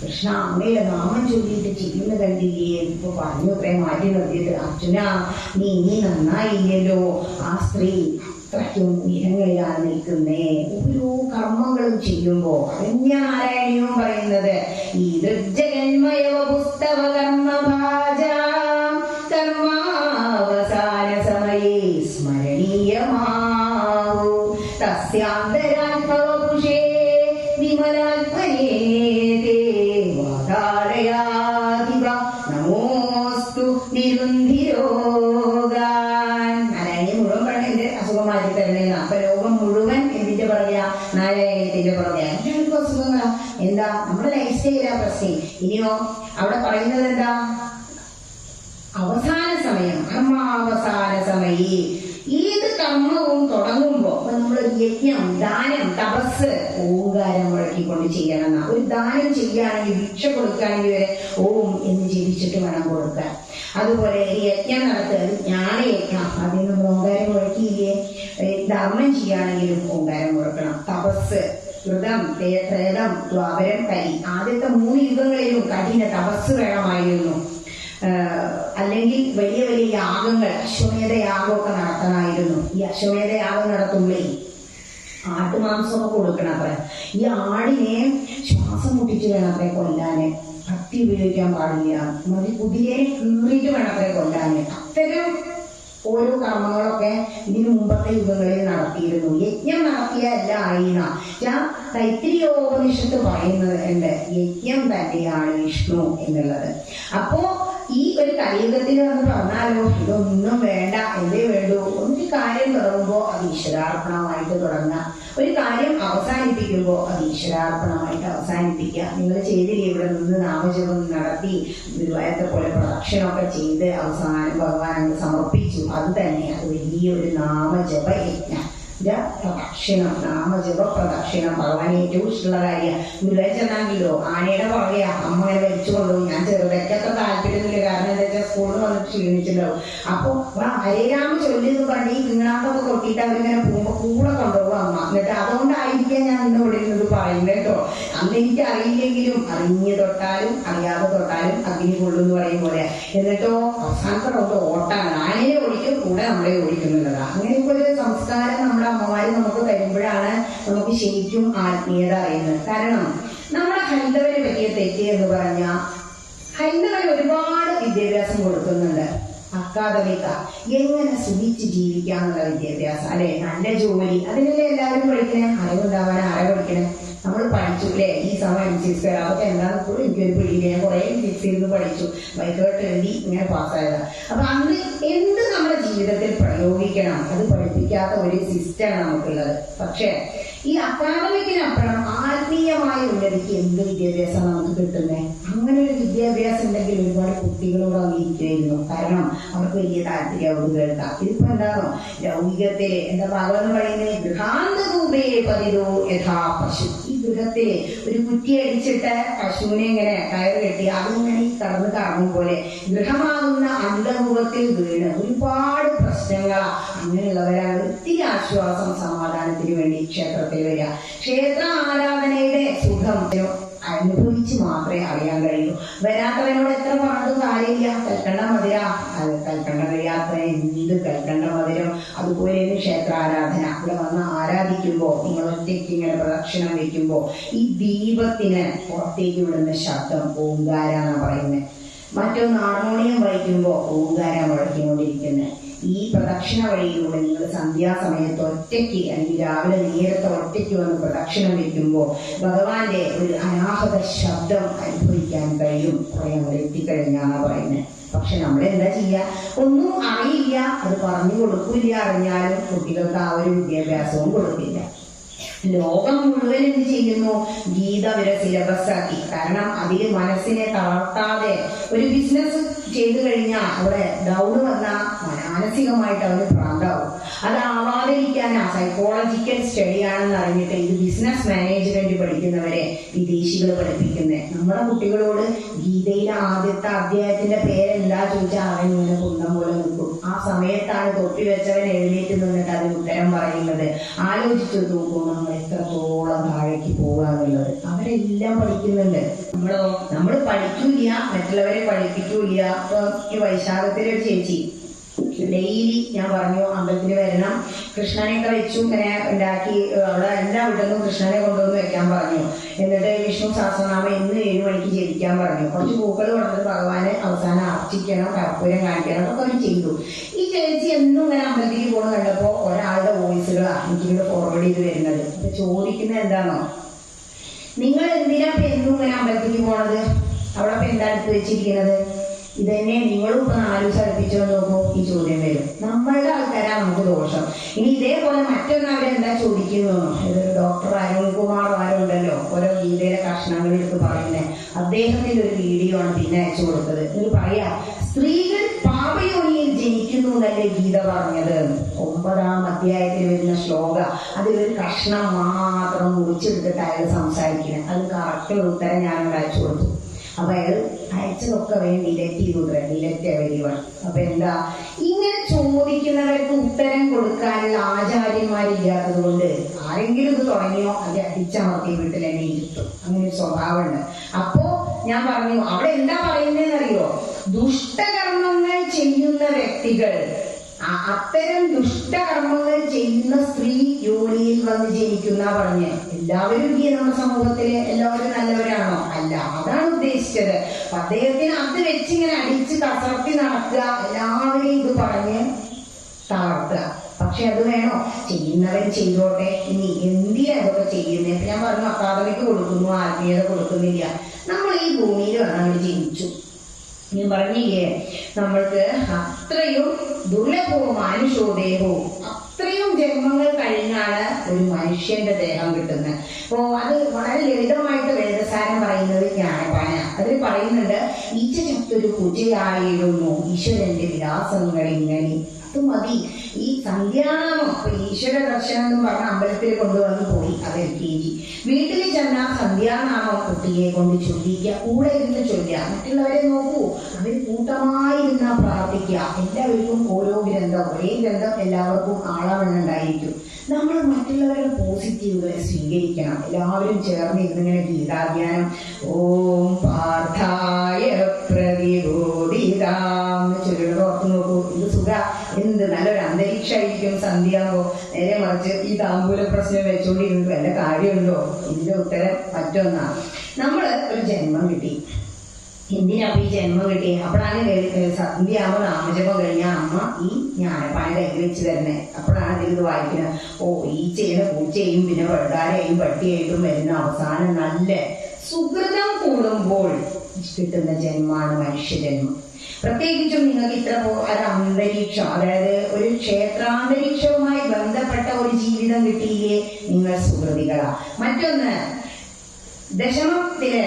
കൃഷ്ണ അങ്ങയുടെ നാമം ചൊല്ലിയിട്ട് ചെയ്യുന്ന കണ്ടില്ലേ ഇപ്പൊ പറഞ്ഞു അത്രേ മാറ്റി നിർത്തിയിട്ട് അർജുന നീ ഇനി നന്നായില്ലല്ലോ ആ സ്ത്രീ അത്രയ്ക്കും ഉയരങ്ങളിലാണ് നിൽക്കുന്നേ ഓരോ കർമ്മങ്ങളും ചെയ്യുമ്പോ നാരായണീയവും പറയുന്നത് ഈ ദൃജന്മയവ പുസ്തക കർമ്മഭാജ കർമാവസാന സമയേ സ്മരണീയമാവൂ തസ്യാന്തരാത്മവപുഷേ വിമലാത്മനേ വാകാലയാധിപ നമോസ്തു നിരുന്ധിരോഗാൻ. നാരായണി മുഴുവൻ പറഞ്ഞ എന്റെ അസുഖം മാറ്റി തരണേന്ന്. അപ്പൊ ലോകം മുഴുവൻ എന്തിന്റെ പറയാ? നാരായണത്തിന്റെ പറയാ. എല്ലാവർക്കും അസുഖങ്ങളാ. എന്താ? നമ്മുടെ ലൈഫ് സ്റ്റൈലാ പ്രശ്നം. ഇനിയോ അവിടെ പറയുന്നത് എന്താ? അവസാന സമയം, കർമാവസാന സമയേ. ഏത് കർമ്മവും തുടങ്ങുമ്പോ നമ്മൾ യജ്ഞം, ദാനം, തപസ് ഓംകാരം മുഴക്കിക്കൊണ്ട് ചെയ്യണം. ഒരു ദാനം ചെയ്യുകയാണെങ്കിൽ, ഭിക്ഷ കൊടുക്കുകയാണെങ്കിൽ വരെ ഓം എന്ന് ജപിച്ചിട്ട് വേണം കൊടുക്കാൻ. അതുപോലെ യജ്ഞം നടത്തുക, ജ്ഞാനയജ്ഞം, അതിന് നമ്മൾ ഓംകാരം മുഴക്കിയില്ലേ. ധർമ്മം ചെയ്യുകയാണെങ്കിലും ഓംകാരം മുഴക്കണം. തപസ്, വ്രതം, ത്രേതം, ദ്വാപരം, കലി, ആദ്യത്തെ 3 യുഗങ്ങളിലും കഠിന തപസ് വേണമായിരുന്നു. അല്ലെങ്കിൽ വലിയ വലിയ യാഗങ്ങൾ, അശ്വമേധ യാഗമൊക്കെ നടത്തണമായിരുന്നു. ഈ അശ്വമേധ യാഗം നടത്തുമ്പോഴേ ആട്ടുമാംസമൊക്കെ കൊടുക്കണം അത്ര. ഈ ആടിനെ ശ്വാസം മുട്ടിച്ച് വേണം അത്രേ കൊല്ലാന്. കത്തി ഉപയോഗിക്കാൻ പാടില്ല. മതി കുതിരയെ കീറിയിട്ട് വേണം അത്രേ കൊല്ലാന്. അത്തരം ഓരോ കർമ്മങ്ങളൊക്കെ ഇതിനു മുമ്പത്തെ യുഗങ്ങളിൽ നടത്തിയിരുന്നു. യജ്ഞം നടത്തിയല്ല ആയിന. തൈത്തിരിയോപനിഷത്ത് പറയുന്നത് ഉണ്ട്, യജ്ഞം തന്നെയാണ് വിഷ്ണു എന്നുള്ളത്. അപ്പോ ഈ ഒരു കലിയുഗത്തിൽ വന്ന് പറഞ്ഞാലോ ഇതൊന്നും വേണ്ട, എന്തേ വേണ്ടൂ? ഒരു കാര്യം തുടങ്ങുമ്പോൾ അത് ഈശ്വരാർപ്പണമായിട്ട് തുടങ്ങുക. ഒരു കാര്യം അവസാനിപ്പിക്കുമ്പോൾ അത് ഈശ്വരാർപ്പണമായിട്ട് അവസാനിപ്പിക്കുക. നിങ്ങൾ ചെയ്തില്ലേ ഇവിടെ നിന്ന് നാമജപം നടത്തി ഗുരുവായൂരത്തെ പോലെ പ്രദക്ഷിണമൊക്കെ ചെയ്ത് അവസാനം ഭഗവാൻ സമർപ്പിച്ചു. അത് തന്നെ അത് വലിയൊരു നാമജപ യജ്ഞം. പ്രദക്ഷിണം, നാമജപ പ്രദക്ഷിണം ഭഗവാൻ ഏറ്റവും ഇഷ്ടമുള്ള കാര്യമാണ്. ഗുരുവായൂർ ചെന്നാങ്കിലോ ആനയുടെ പുറകെയാ അമ്മ ഇങ്ങനെ വലിച്ചു കൊണ്ടുപോകും. ഞാൻ ചെറുതൊക്കെ താല്പര്യമൊന്നുമില്ല, കാരണം എന്താ വെച്ചാൽ സ്കൂളിൽ വന്നിട്ട് ക്ഷീണിച്ചിട്ടുണ്ടാവും. അപ്പൊ ഹരേ രാമ ചൊല്ലിന്ന് പറഞ്ഞ് ഈ കിങ്ങാത്തൊക്കെ കൊട്ടിയിട്ട് അവരിങ്ങനെ പോകുമ്പോ കൂടെ കൊണ്ടുപോകും അമ്മ. എന്നിട്ട് അതുകൊണ്ടായിരിക്കാം ഞാൻ ഇന്ന് ഇവിടെ ഇരുന്നത് പറയുന്നത് കേട്ടോ. അന്ന് എനിക്ക് അറിയില്ലെങ്കിലും അറിഞ്ഞു തൊട്ടാലും അറിയാതെ തൊട്ടാലും അഗ്നി കൊള്ളുന്ന് പറയും പോലെ. എന്നിട്ടോ അവസാനത്തെ റൗണ്ട് ഓട്ടാണ്. ആനയെ ഓടിക്കും, കൂടെ നമ്മളെ ഓടിക്കുന്നുള്ളതാണ്. അങ്ങനെയൊക്കെ ഒരു സംസ്കാരം നമ്മുടെ അമ്മമാര് നമുക്ക് തരുമ്പോഴാണ് നമുക്ക് ശരിക്കും ആത്മീയത അറിയുന്നത്. കാരണം നമ്മുടെ ഹൈന്ദവരെ പറ്റിയ തെറ്റ് എന്ന് പറഞ്ഞാൽ ഹൈന്ദവർ ഒരുപാട് വിദ്യാഭ്യാസം കൊടുക്കുന്നുണ്ട്. അക്കാദമിക, എങ്ങനെ സുഖിച്ച് ജീവിക്കാന്നുള്ള വിദ്യാഭ്യാസം, അല്ലെ? നല്ല ജോലി, അതിനല്ലേ എല്ലാവരും പഠിക്കണേ. അറിവുണ്ടാവാൻ ആരെ പഠിക്കണേ? നമ്മൾ പഠിച്ചു അല്ലേ? ഈ സമയം ഫിസിക്സ് അതൊക്കെ എന്താണെന്ന് പോലും എനിക്കൊരു പിടിയില്ല. ഞാൻ കുറെ ഫിസിക്സ് ചെയ്ത് പഠിച്ചു, ബൈക്കോട്ട് എഴുതി ഇങ്ങനെ പാസ്സായതാണ്. അപ്പൊ അന്ന് എന്ത് നമ്മുടെ ജീവിതത്തിൽ പ്രയോഗിക്കണം അത് പഠിപ്പിക്കാത്ത ഒരു സിസ്റ്റമാണ് നമുക്കുള്ളത്. പക്ഷെ ഈ അക്കാദമിക്കിനപ്പുറം ആത്മീയമായ ഉന്നതിക്ക് എന്ത് വിദ്യാഭ്യാസം നമുക്ക് കിട്ടുന്നത്? അങ്ങനെ ഒരു വിദ്യാഭ്യാസം ഉണ്ടെങ്കിൽ ഒരുപാട് കുട്ടികളോട് അംഗീകരിക്കുന്നു. കാരണം അവർക്ക് വലിയ താല്പര്യം അവർക്ക് കേൾക്കാം. ഇതിപ്പോ എന്താണോ ലൗകികത്തില് എന്താ ഭാഗമെന്ന് പറയുന്നത്? ഗൃഹാന്തരൂപേ പതിരോ യഥാ പശു. ഈ ഗൃഹത്തില് ഒരു കുറ്റി അടിച്ചിട്ട് പശുവിനെ ഇങ്ങനെ കയറ് കെട്ടി അതിങ്ങനെ കടന്ന് കറങ്ങും പോലെ ഗൃഹമാകുന്ന അന്തർമുഖത്തിൽ വീണ് ഒരുപാട് പ്രശ്നങ്ങളാ. അങ്ങനെയുള്ളവരാണ് ഒത്തിരി ആശ്വാസം സമാധാനത്തിന് വേണ്ടി ക്ഷേത്രത്തിൽ വരിക. ക്ഷേത്ര ആരാധനയുടെ സുഖം അനുഭവിച്ച് മാത്രമേ അറിയാൻ കഴിയൂ. വരാത്തവനോട് എത്ര പറഞ്ഞതും കാര്യമില്ല. കൽക്കണ്ട മധുര, കൽക്കണ്ട യാത്ര, എന്ത് കൽക്കണ്ട മധുരം. അതുപോലെ ക്ഷേത്ര ആരാധന. ഇവിടെ വന്ന് ആരാധിക്കുമ്പോൾ നിങ്ങൾ ഒറ്റയ്ക്ക് ഇങ്ങനെ പ്രദക്ഷിണം വെക്കുമ്പോ ഈ ദീപത്തിന് പുറത്തേക്ക് വിടുന്ന ശബ്ദം ഓംകാരാന്നാ പറയുന്നത്. മറ്റൊന്ന് ഹാർമോണിയം വായിക്കുമ്പോൾ ഓംകാരം മുഴക്കിക്കൊണ്ടിരിക്കുന്നത്. ഈ പ്രദക്ഷിണ വഴിയിലൂടെ നിങ്ങൾ സന്ധ്യാസമയത്ത് ഒറ്റയ്ക്ക് അല്ലെങ്കിൽ രാവിലെ നേരത്തെ ഒറ്റയ്ക്ക് വന്ന് പ്രദക്ഷിണം വെക്കുമ്പോൾ ഭഗവാന്റെ ഒരു അനാഹത ശബ്ദം അനുഭവിക്കാൻ കഴിയും. കുറെ നമ്മൾ എത്തിക്കഴിഞ്ഞാണ് പറയുന്നത്. പക്ഷെ നമ്മളെന്താ ചെയ്യുക? ഒന്നും അറിയില്ല, അത് പറഞ്ഞു കൊടുക്കില്ല. അറിഞ്ഞാലും കുട്ടികൾക്ക് ആ ഒരു വിദ്യാഭ്യാസവും കൊടുക്കില്ല. ലോകം മുഴുവൻ എന്ത് ചെയ്യുന്നു? ഗീത വരെ സിലബസ് ആക്കി. കാരണം അതിൽ മനസ്സിനെ തളർത്താതെ ഒരു ബിസിനസ് ചെയ്തു കഴിഞ്ഞാൽ അവിടെ ഡൗൺ വന്നാൽ മാനസികമായിട്ട് അവന് ഭ്രാന്താവും. അതാവാതിരിക്കാനാ സൈക്കോളജിക്കൽ സ്റ്റഡിയാണെന്ന് അറിഞ്ഞിട്ട് ഇത് ബിസിനസ് മാനേജ്മെന്റ് പഠിക്കുന്നവരെ വിദേശികൾ പഠിപ്പിക്കുന്നത്. നമ്മുടെ കുട്ടികളോട് ഗീതയിലെ ആദ്യത്തെ അധ്യായത്തിന്റെ പേരെന്താ ചോദിച്ചാൽ അവൻ ഇങ്ങനെ കുന്തം പോലെ നിൽക്കും. ആ സമയത്താണ് തൊപ്പി വെച്ചവൻ എഴുന്നേറ്റ് നിന്നിട്ട് അതിന് ഉത്തരം പറയുന്നത്. ആലോചിച്ചു നോക്കൂ നമ്മൾ എത്രത്തോളം താഴേക്ക് പോകാന്നുള്ളത്. അവരെല്ലാം പഠിക്കുന്നുണ്ട്. നമ്മൾ പഠിക്കൂല, മറ്റുള്ളവരെ പഠിപ്പിക്കൂല. ഇപ്പൊ ഈ വൈശാഖത്തിലൊരു ചേച്ചി ഡെയിലി ഞാൻ പറഞ്ഞു അമ്പലത്തിൽ വരണം, കൃഷ്ണനെയൊക്കെ വെച്ചു ഇങ്ങനെ ഉണ്ടാക്കി അവിടെ എല്ലാ വീട്ടിലും കൃഷ്ണനെ കൊണ്ടുവന്ന് വെക്കാൻ പറഞ്ഞു. എന്നിട്ട് വിഷ്ണു സഹസ്രനാമം ഇന്ന് 7 മണിക്ക് ജപിക്കാൻ പറഞ്ഞു. കുറച്ച് പൂക്കൾ കൊണ്ടത് ഭഗവാന് അവസാനം അർച്ചിക്കണം, കർപ്പൂരം കാണിക്കണം, അതൊക്കെ അവർ ചെയ്തു. ഈ ചേച്ചി എന്നും ഇങ്ങനെ അമ്പലത്തിലേക്ക് പോകുന്ന കണ്ടപ്പോ ഒരാളുടെ വോയിസുകളാണ് എനിക്കിവിടെ ഫോർവേഡ് ചെയ്ത് വരുന്നത്. അപ്പൊ ചോദിക്കുന്നത് എന്താണോ, നിങ്ങൾ എന്തിനാ ഇപ്പൊ എന്നും ഇങ്ങനെ അമ്പലത്തിലേക്ക് പോണത്? അവിടെ ഇപ്പൊ എന്താ എടുത്ത് വെച്ചിരിക്കുന്നത്? ഇതന്നെ നിങ്ങളും ഇപ്പൊ 4 ദിവസം അടുപ്പിച്ചോ നോക്കൂ, ഈ ചോദ്യം വരും. നമ്മളുടെ ആൾക്കാരാ നമുക്ക് ദോഷം. ഇനി ഇതേപോലെ മറ്റൊന്ന് അവരെന്താ ചോദിക്കുന്നു, ഇതൊരു ഡോക്ടർ അരുൺകുമാർ ഉണ്ടല്ലോ, ഓരോ ഗീതയിലെ കഷ്ണങ്ങൾ എടുത്ത് പറയുന്നത്. അദ്ദേഹത്തിന്റെ ഒരു വീഡിയോ ആണ് പിന്നെ അയച്ചു കൊടുത്തത്. എന്നിട്ട് പറയാ, സ്ത്രീകൾ പാപയോനിയിൽ ജനിക്കുന്നു എന്നല്ലേ ഗീത പറഞ്ഞത്. 9-ാം അധ്യായത്തിൽ വരുന്ന ശ്ലോക അതിലൊരു കഷ്ണം മാത്രം മുറിച്ചെടുത്തിട്ട് അയാൾ സംസാരിക്കുന്നത്. അത് കറക്റ്റ് ഉത്തരം ഞാനോട് അയച്ചു കൊടുത്തു. അപ്പൊ അയാൾ അയച്ചതൊക്കെ വേണ്ടി ഡിലറ്റ് എവരിവൺ. അപ്പൊ എന്താ, ഇങ്ങനെ ചോദിക്കുന്നവർക്ക് ഉത്തരം കൊടുക്കാനുള്ള ആചാര്യന്മാരില്ലാത്തത് കൊണ്ട് ആരെങ്കിലും ഇത് തുടങ്ങിയോ അത് അടിച്ചമർത്തി വീട്ടിൽ എന്നെ ഇരുത്തും. അങ്ങനെ ഒരു സ്വഭാവമുണ്ട്. അപ്പോ ഞാൻ പറഞ്ഞു, അവിടെ എന്താ പറയുന്നതെന്നറിയോ, ദുഷ്ടകർമ്മങ്ങൾ ചെയ്യുന്ന വ്യക്തികൾ, അത്തരം ദുഷ്ടകർമ്മങ്ങൾ ചെയ്യുന്ന സ്ത്രീ യോനിയിൽ വന്ന് ജനിക്കുന്ന പറഞ്ഞ്. എല്ലാവരും ഈ നമ്മുടെ സമൂഹത്തില് എല്ലാവരും നല്ലവരാണോ? അല്ല, അതാണ് ഉദ്ദേശിച്ചത്. അദ്ദേഹത്തിന് അത് വെച്ചിങ്ങനെ അടിച്ച് കസർത്തി നടക്കുക, എല്ലാവരെയും ഇത് പറഞ്ഞ് തളർത്തുക. പക്ഷെ അത് വേണോ? ചെയ്യുന്നവൻ ചെയ്തോട്ടെ. ഇനി എന്തിനാ ഇതൊക്കെ ചെയ്യുന്നത്? ഞാൻ പറഞ്ഞു, അക്കാദമിക്ക് കൊടുക്കുന്നു, ആത്മീയത കൊടുക്കുന്നില്ല. നമ്മൾ ഈ ഭൂമിയിൽ വന്നങ്ങൾ ജനിച്ചു. ഞാൻ പറഞ്ഞില്ലേ, നമ്മൾക്ക് അത്രയും ദുർലഭവും മാനുഷോദേഹവും അത്രയും ജന്മങ്ങൾ കഴിഞ്ഞാണ് ഒരു മനുഷ്യന്റെ ദേഹം കിട്ടുന്നത്. അപ്പോ അത് വളരെ ലളിതമായിട്ട് വേദസാരം പറയുന്നത് ജ്ഞാനപാന. അതിൽ പറയുന്നുണ്ട്, ഈച്ച ചത്തൊരു കുജയായിരുന്നു ഈശ്വരന്റെ വിലാസങ്ങൾ ഇങ്ങനെ. അത് മതി. ഈ സന്ധ്യാനാമം ഇപ്പൊ ഈശ്വര ദർശനം എന്ന് പറഞ്ഞ അമ്പലത്തിൽ കൊണ്ടുവന്ന് പോയി, അത് LKG. വീട്ടിൽ ചെന്നാൽ സന്ധ്യാനാമം കുട്ടിയെ കൊണ്ട് ചൊല്ലിക്കുക, കൂടെ ഇരുന്ന് ചൊല്ലുക. മറ്റുള്ളവരെ നോക്കൂ, അവർ കൂട്ടമായിരുന്ന പ്രാർത്ഥിക്കുക. എല്ലാവർക്കും ഓരോ ഗ്രന്ഥം, ഒരേ ഗ്രന്ഥം എല്ലാവർക്കും ആളവണ്ണുണ്ടായിരിക്കും. നമ്മൾ മറ്റുള്ളവരുടെ പോസിറ്റീവുകളെ സ്വീകരിക്കണം. എല്ലാവരും ചേർന്ന് ഇരുന്നിങ്ങനെ ഗീതാധ്യാനം ഓം പാർത്ഥായ പ്രതിബോധിതാം ചൊല്ലുന്നത് ഓർത്ത് നോക്കൂ. ഇത് സുഖ, എന്ത് നല്ലൊരു അന്തരീക്ഷമായിരിക്കും സന്ധ്യയാകുമ്പോ. നേരെ മറിച്ച് ഈ താമ്പൂല പ്രശ്നം വെച്ചോണ്ടിരുന്നത് വല്ല കാര്യമുണ്ടോ? ഇതിന്റെ ഉത്തരം മറ്റൊന്നാണ്. നമ്മള് ഒരു ജന്മം കിട്ടി. എന്തിനാ ഈ ജന്മം കിട്ടി? അപ്പോഴാണ് സന്ധ്യയാകുമ്പോൾ നാമജപം കഴിഞ്ഞാൽ അമ്മ ഈ ജ്ഞാനപ്പാന കയ്യിൽ വെച്ച് തരുന്നത്. അപ്പോഴാണ് ഇത് വായിക്കുന്നത്. ഓ, ഈച്ചയും പൂച്ചയും പിന്നെ വെള്ളാരെയും പട്ടിയായിട്ടും വരുന്ന അവസാനം നല്ല സുഹൃതം കൂടുമ്പോൾ കിട്ടുന്ന ജന്മമാണ് മനുഷ്യജന്മം. പ്രത്യേകിച്ചും നിങ്ങൾക്ക് ഇത്ര ഒരു അന്തരീക്ഷം, അതായത് ഒരു ക്ഷേത്രാന്തരീക്ഷവുമായി ബന്ധപ്പെട്ട ഒരു ജീവിതം കിട്ടിയില്ലേ, നിങ്ങൾ സുഹൃതികളാ. മറ്റൊന്ന്, ദശമത്തില്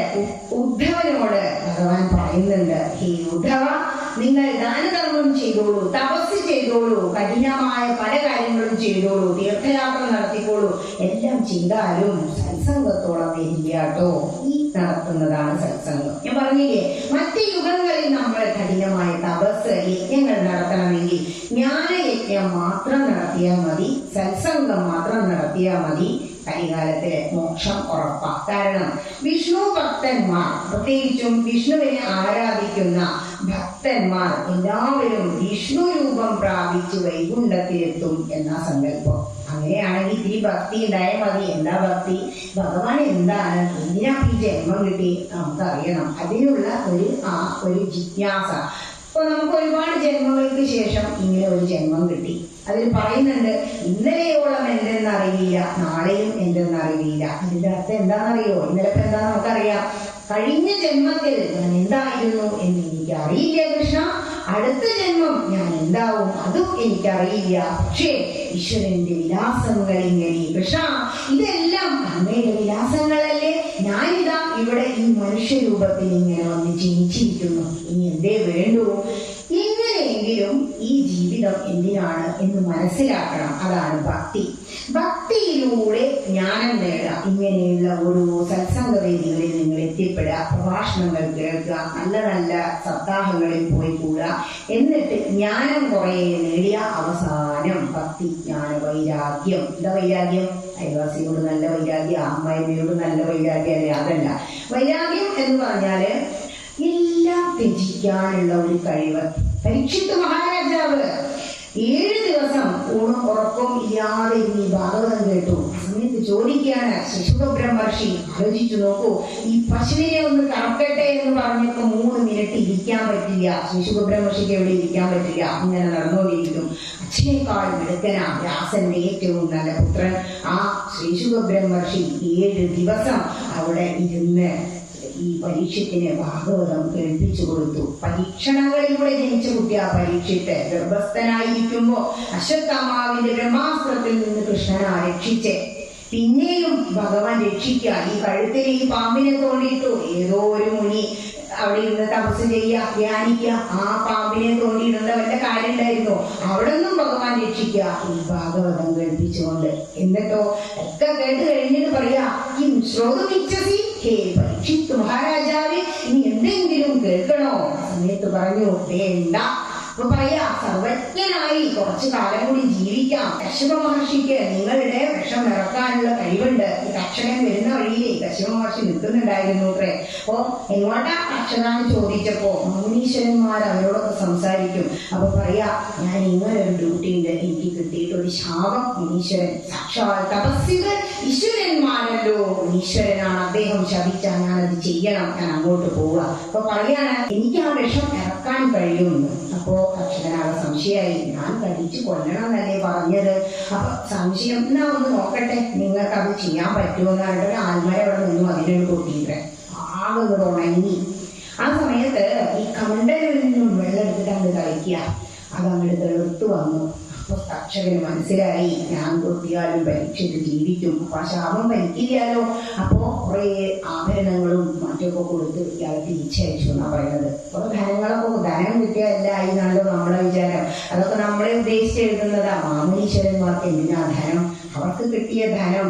ഉദ്ധവനോട് ഭഗവാൻ പറയുന്നുണ്ട്, ഈ ഉദ്ധവ, നിങ്ങൾ ദാനധർമ്മം ചെയ്തോളൂ, തപസ് ചെയ്തോളൂ, കഠിനമായ പല കാര്യങ്ങളും ചെയ്തോളൂ, തീർത്ഥയാത്ര നടത്തിക്കോളൂ. എല്ലാം ചെയ്താലും സത്സംഗത്തോളം വരില്ലാട്ടോ. ഈ നടത്തുന്നതാണ് സത്സംഗം. ഞാൻ പറഞ്ഞില്ലേ, മറ്റ് യുഗങ്ങളിൽ നമ്മൾ കഠിനമായ തപസ് യജ്ഞങ്ങൾ നടത്തണമെങ്കിൽ ജ്ഞാനയജ്ഞം മാത്രം നടത്തിയാൽ മതി, സത്സംഗം മാത്രം നടത്തിയാൽ മതി. കലികാലത്തിലെ മോക്ഷം ഉറപ്പാ. കാരണം വിഷ്ണു ഭക്തന്മാർ, പ്രത്യേകിച്ചും വിഷ്ണുവിനെ ആരാധിക്കുന്ന ഭക്തന്മാർ എല്ലാവരും വിഷ്ണു രൂപം പ്രാപിച്ച് വൈകുണ്ഠത്തിലെത്തും എന്ന സങ്കല്പം. അങ്ങനെയാണെങ്കിൽ ഇത്തിരി ഭക്തി ഉണ്ടായാൽ മതി. എന്താ ഭക്തി? ഭഗവാൻ എന്താണ്, എന്തിനാ ഈ ജന്മം കിട്ടി നമുക്കറിയണം. അതിനുള്ള ഒരു ജിജ്ഞാസ. അപ്പൊ നമുക്ക് ഒരുപാട് ജന്മങ്ങൾക്ക് ശേഷം ഇങ്ങനെ ഒരു ജന്മം കിട്ടി. അതിൽ പറയുന്നുണ്ട്, ഇന്നലെയോളം എന്തെന്നറിയില്ല, നാളെയും എന്തെന്നറിയില്ല. അതിന്റെ അർത്ഥം എന്താണെന്നറിയോ? ഇന്നലെ എന്താ നമുക്കറിയാം, കഴിഞ്ഞ ജന്മത്തിൽ ഞാൻ എന്തായിരുന്നു എന്ന് എനിക്ക് അറിയില്ല കൃഷ്ണ. അടുത്ത ജന്മം ഞാൻ എന്താവും അതും എനിക്കറിയില്ല. പക്ഷേ ഈശ്വരന്റെ വിലാസങ്ങൾ ഇങ്ങനെ. കൃഷ്ണ, ഇതെല്ലാം അങ്ങയുടെ വിലാസങ്ങളല്ലേ? ഞാനിതാ ഇവിടെ ഈ മനുഷ്യരൂപത്തിൽ ഇങ്ങനെ വന്ന് ജനിച്ചിരിക്കുന്നു. ഇനി എന്തേ വേണ്ടു? എങ്ങനെയെങ്കിലും ഈ ജീവിതം ജീവിതം എന്തിനാണ് എന്ന് മനസ്സിലാക്കണം. അതാണ് ഭക്തി. ഭക്തിയിലൂടെ ജ്ഞാനം നേടുക. ഇങ്ങനെയുള്ള ഒരു സത്സംഗവേദികളിൽ നിങ്ങൾ എത്തിപ്പെടുക, പ്രഭാഷണങ്ങൾ കേൾക്കുക, നല്ല നല്ല സപ്താഹങ്ങളിൽ പോയി കൂടുക, എന്നിട്ട് ജ്ഞാനം കുറെ നേടിയ അവസാനം ഭക്തി, ജ്ഞാന, വൈരാഗ്യം. എന്താ വൈരാഗ്യം? അയൽവാസിയോട് നല്ല വൈരാഗ്യം, അമ്മായിമ്മയോട് നല്ല വൈരാഗ്യം അല്ലേ? അതല്ല. വൈരാഗ്യം എന്ന് പറഞ്ഞാല് എല്ലാം ത്യജിക്കാനുള്ള ഒരു കഴിവ്. പരീക്ഷിത്ത് മഹാരാജാവ് 7 ദിവസം ഊണും ഉറക്കം ഇല്ലാതെ ഈ ഭാഗവതം കേട്ടു. സമയത്ത് ചോദിക്കുകയാണ് ശുശുഖബ്രഹ്മർഷി, ആലോചിച്ചു നോക്കൂ, ഈ പശുവിനെ ഒന്ന് കറക്കട്ടെ എന്ന് പറഞ്ഞപ്പോ 3 മിനിറ്റ് ഇരിക്കാൻ പറ്റില്ല. ശുശുഖബ്രഹ്മർഷിക്ക് എവിടെ ഇരിക്കാൻ പറ്റില്ല, ഇങ്ങനെ നടന്നുകൊണ്ടിരിക്കും. അച്ഛനേക്കാൾ മിടുക്കനാ വ്യാസന്റെ ഏറ്റവും നല്ല പുത്രൻ ആ ശ്രീശുഖബ്രഹ്മർഷി 7 ദിവസം അവിടെ ഇരുന്ന് ഈ പരീക്ഷത്തിന് ഭാഗവതം കേൾപ്പിച്ചു കൊടുത്തു. പരീക്ഷണങ്ങളിലൂടെ ജനിച്ച കുട്ടിയാ പരീക്ഷിത്ത്. ഗർഭസ്ഥനായിരിക്കുമ്പോ അശ്വത്ഥാമാവിന്റെ ബ്രഹ്മാസ്ത്രത്തിൽ നിന്ന് കൃഷ്ണനെ രക്ഷിച്ച് പിന്നെയും ഭഗവാൻ രക്ഷിക്കുക. ഈ കഴുത്തിൽ ഈ പാമ്പിനെ തോണ്ടിയിട്ടു. ഏതോ ഒരു മുനി അവിടെ ഇരുന്ന് തപസ് ചെയ്യുക, ധ്യാനിക്കുക. ആ പാമ്പിനെ തോണ്ടിയിടുന്ന വല്ല കാര്യം ഉണ്ടായിരുന്നു? അവിടെ നിന്നും ഭഗവാൻ രക്ഷിക്കുക ഈ ഭാഗവതം കേൾപ്പിച്ചുകൊണ്ട്. എന്നിട്ടോ ഒക്കെ കേട്ട് കഴിഞ്ഞിട്ട് പറയാ, ഈ ശ്രോതമിച്ഛസി ഹേ പരീക്ഷിത്ത് മഹാരാജാവേ, ഇനി എന്തെങ്കിലും കേൾക്കണോ? സമയത്ത് പറഞ്ഞു, വേണ്ട. അപ്പൊ പറയാ, സർവജ്ഞനായി കുറച്ചു കാലം കൂടി ജീവിക്കാം. കശ്യപ മഹർഷിക്ക് നിങ്ങളുടെ വിഷം ഇറക്കാനുള്ള കഴിവുണ്ട്. ഈ കർഷകൻ വരുന്ന വഴിയിലേ കശ്യപ മഹർഷി നിൽക്കുന്നുണ്ടായിരുന്നു അത്രേ. അപ്പൊ എങ്ങോട്ടാ കർഷകാന്ന് ചോദിച്ചപ്പോ മുനീശ്വരന്മാർ അവരോടൊക്കെ സംസാരിക്കും. അപ്പൊ പറയാ, ഞാൻ ഇങ്ങനെ ഒരു ഡ്യൂട്ടി ഉണ്ട്, എനിക്ക് കിട്ടിയിട്ട് ഒരു ശാപം. മുനീശ്വരൻ സാക്ഷാൽ തപസ്സികൾ ഈശ്വരന്മാരല്ലോ, മുനീശ്വരനാണ്, അദ്ദേഹം ശപിച്ചാൽ ഞാനത് ചെയ്യണം, ഞാൻ അങ്ങോട്ട് പോവുക. അപ്പൊ പറയാണ്, എനിക്ക് ആ വിഷം ഇറക്കാൻ കഴിയുമെന്ന്. അപ്പോ കർഷകനാകെ സംശയമായി, ഞാൻ കടിച്ചു കൊല്ലണം എന്നല്ലേ പറഞ്ഞത്. അപ്പൊ സംശയം, എന്നാ ഒന്ന് നോക്കട്ടെ, നിങ്ങൾക്ക് അത് ചെയ്യാൻ പറ്റുമോ എന്ന് പറഞ്ഞിട്ട് ആൽമര അവിടെ നിന്നു അതിനൊരു കൊട്ടിയിട്ട് ആകെ ഇവിടെ ഉണങ്ങി. ആ സമയത്ത് ഈ കമണ്ടലിൽ നിന്നും വെള്ളം എടുത്തിട്ട് അങ്ങ് കഴിക്കുക. അത് അങ്ങോട്ട് തെളിർത്തു വന്നു. അപ്പൊ കർഷകന് മനസ്സിലായി, ഞാൻ കൊത്തിയാലും പരീക്ഷിച്ച് ജീവിക്കും, അപ്പൊ ആ ശാപം ഭരിക്കില്ലാലോ. അപ്പോ കുറെ ആഭരണങ്ങളും മറ്റൊക്കെ കൊടുത്ത് ഇയാളെ തിരിച്ചയച്ചു എന്നാ പറയുന്നത്. കുറെ ധനങ്ങളൊക്കെ, ധനം കിട്ടിയതല്ലായി എന്നാണല്ലോ നമ്മളെ വിചാരം. അതൊക്കെ നമ്മളെ ഉദ്ദേശിച്ച് എഴുതുന്നതാ. മാമുനീശ്വരന്മാർക്ക് എന്തിനാ ധനം? അവർക്ക് കിട്ടിയ ധനം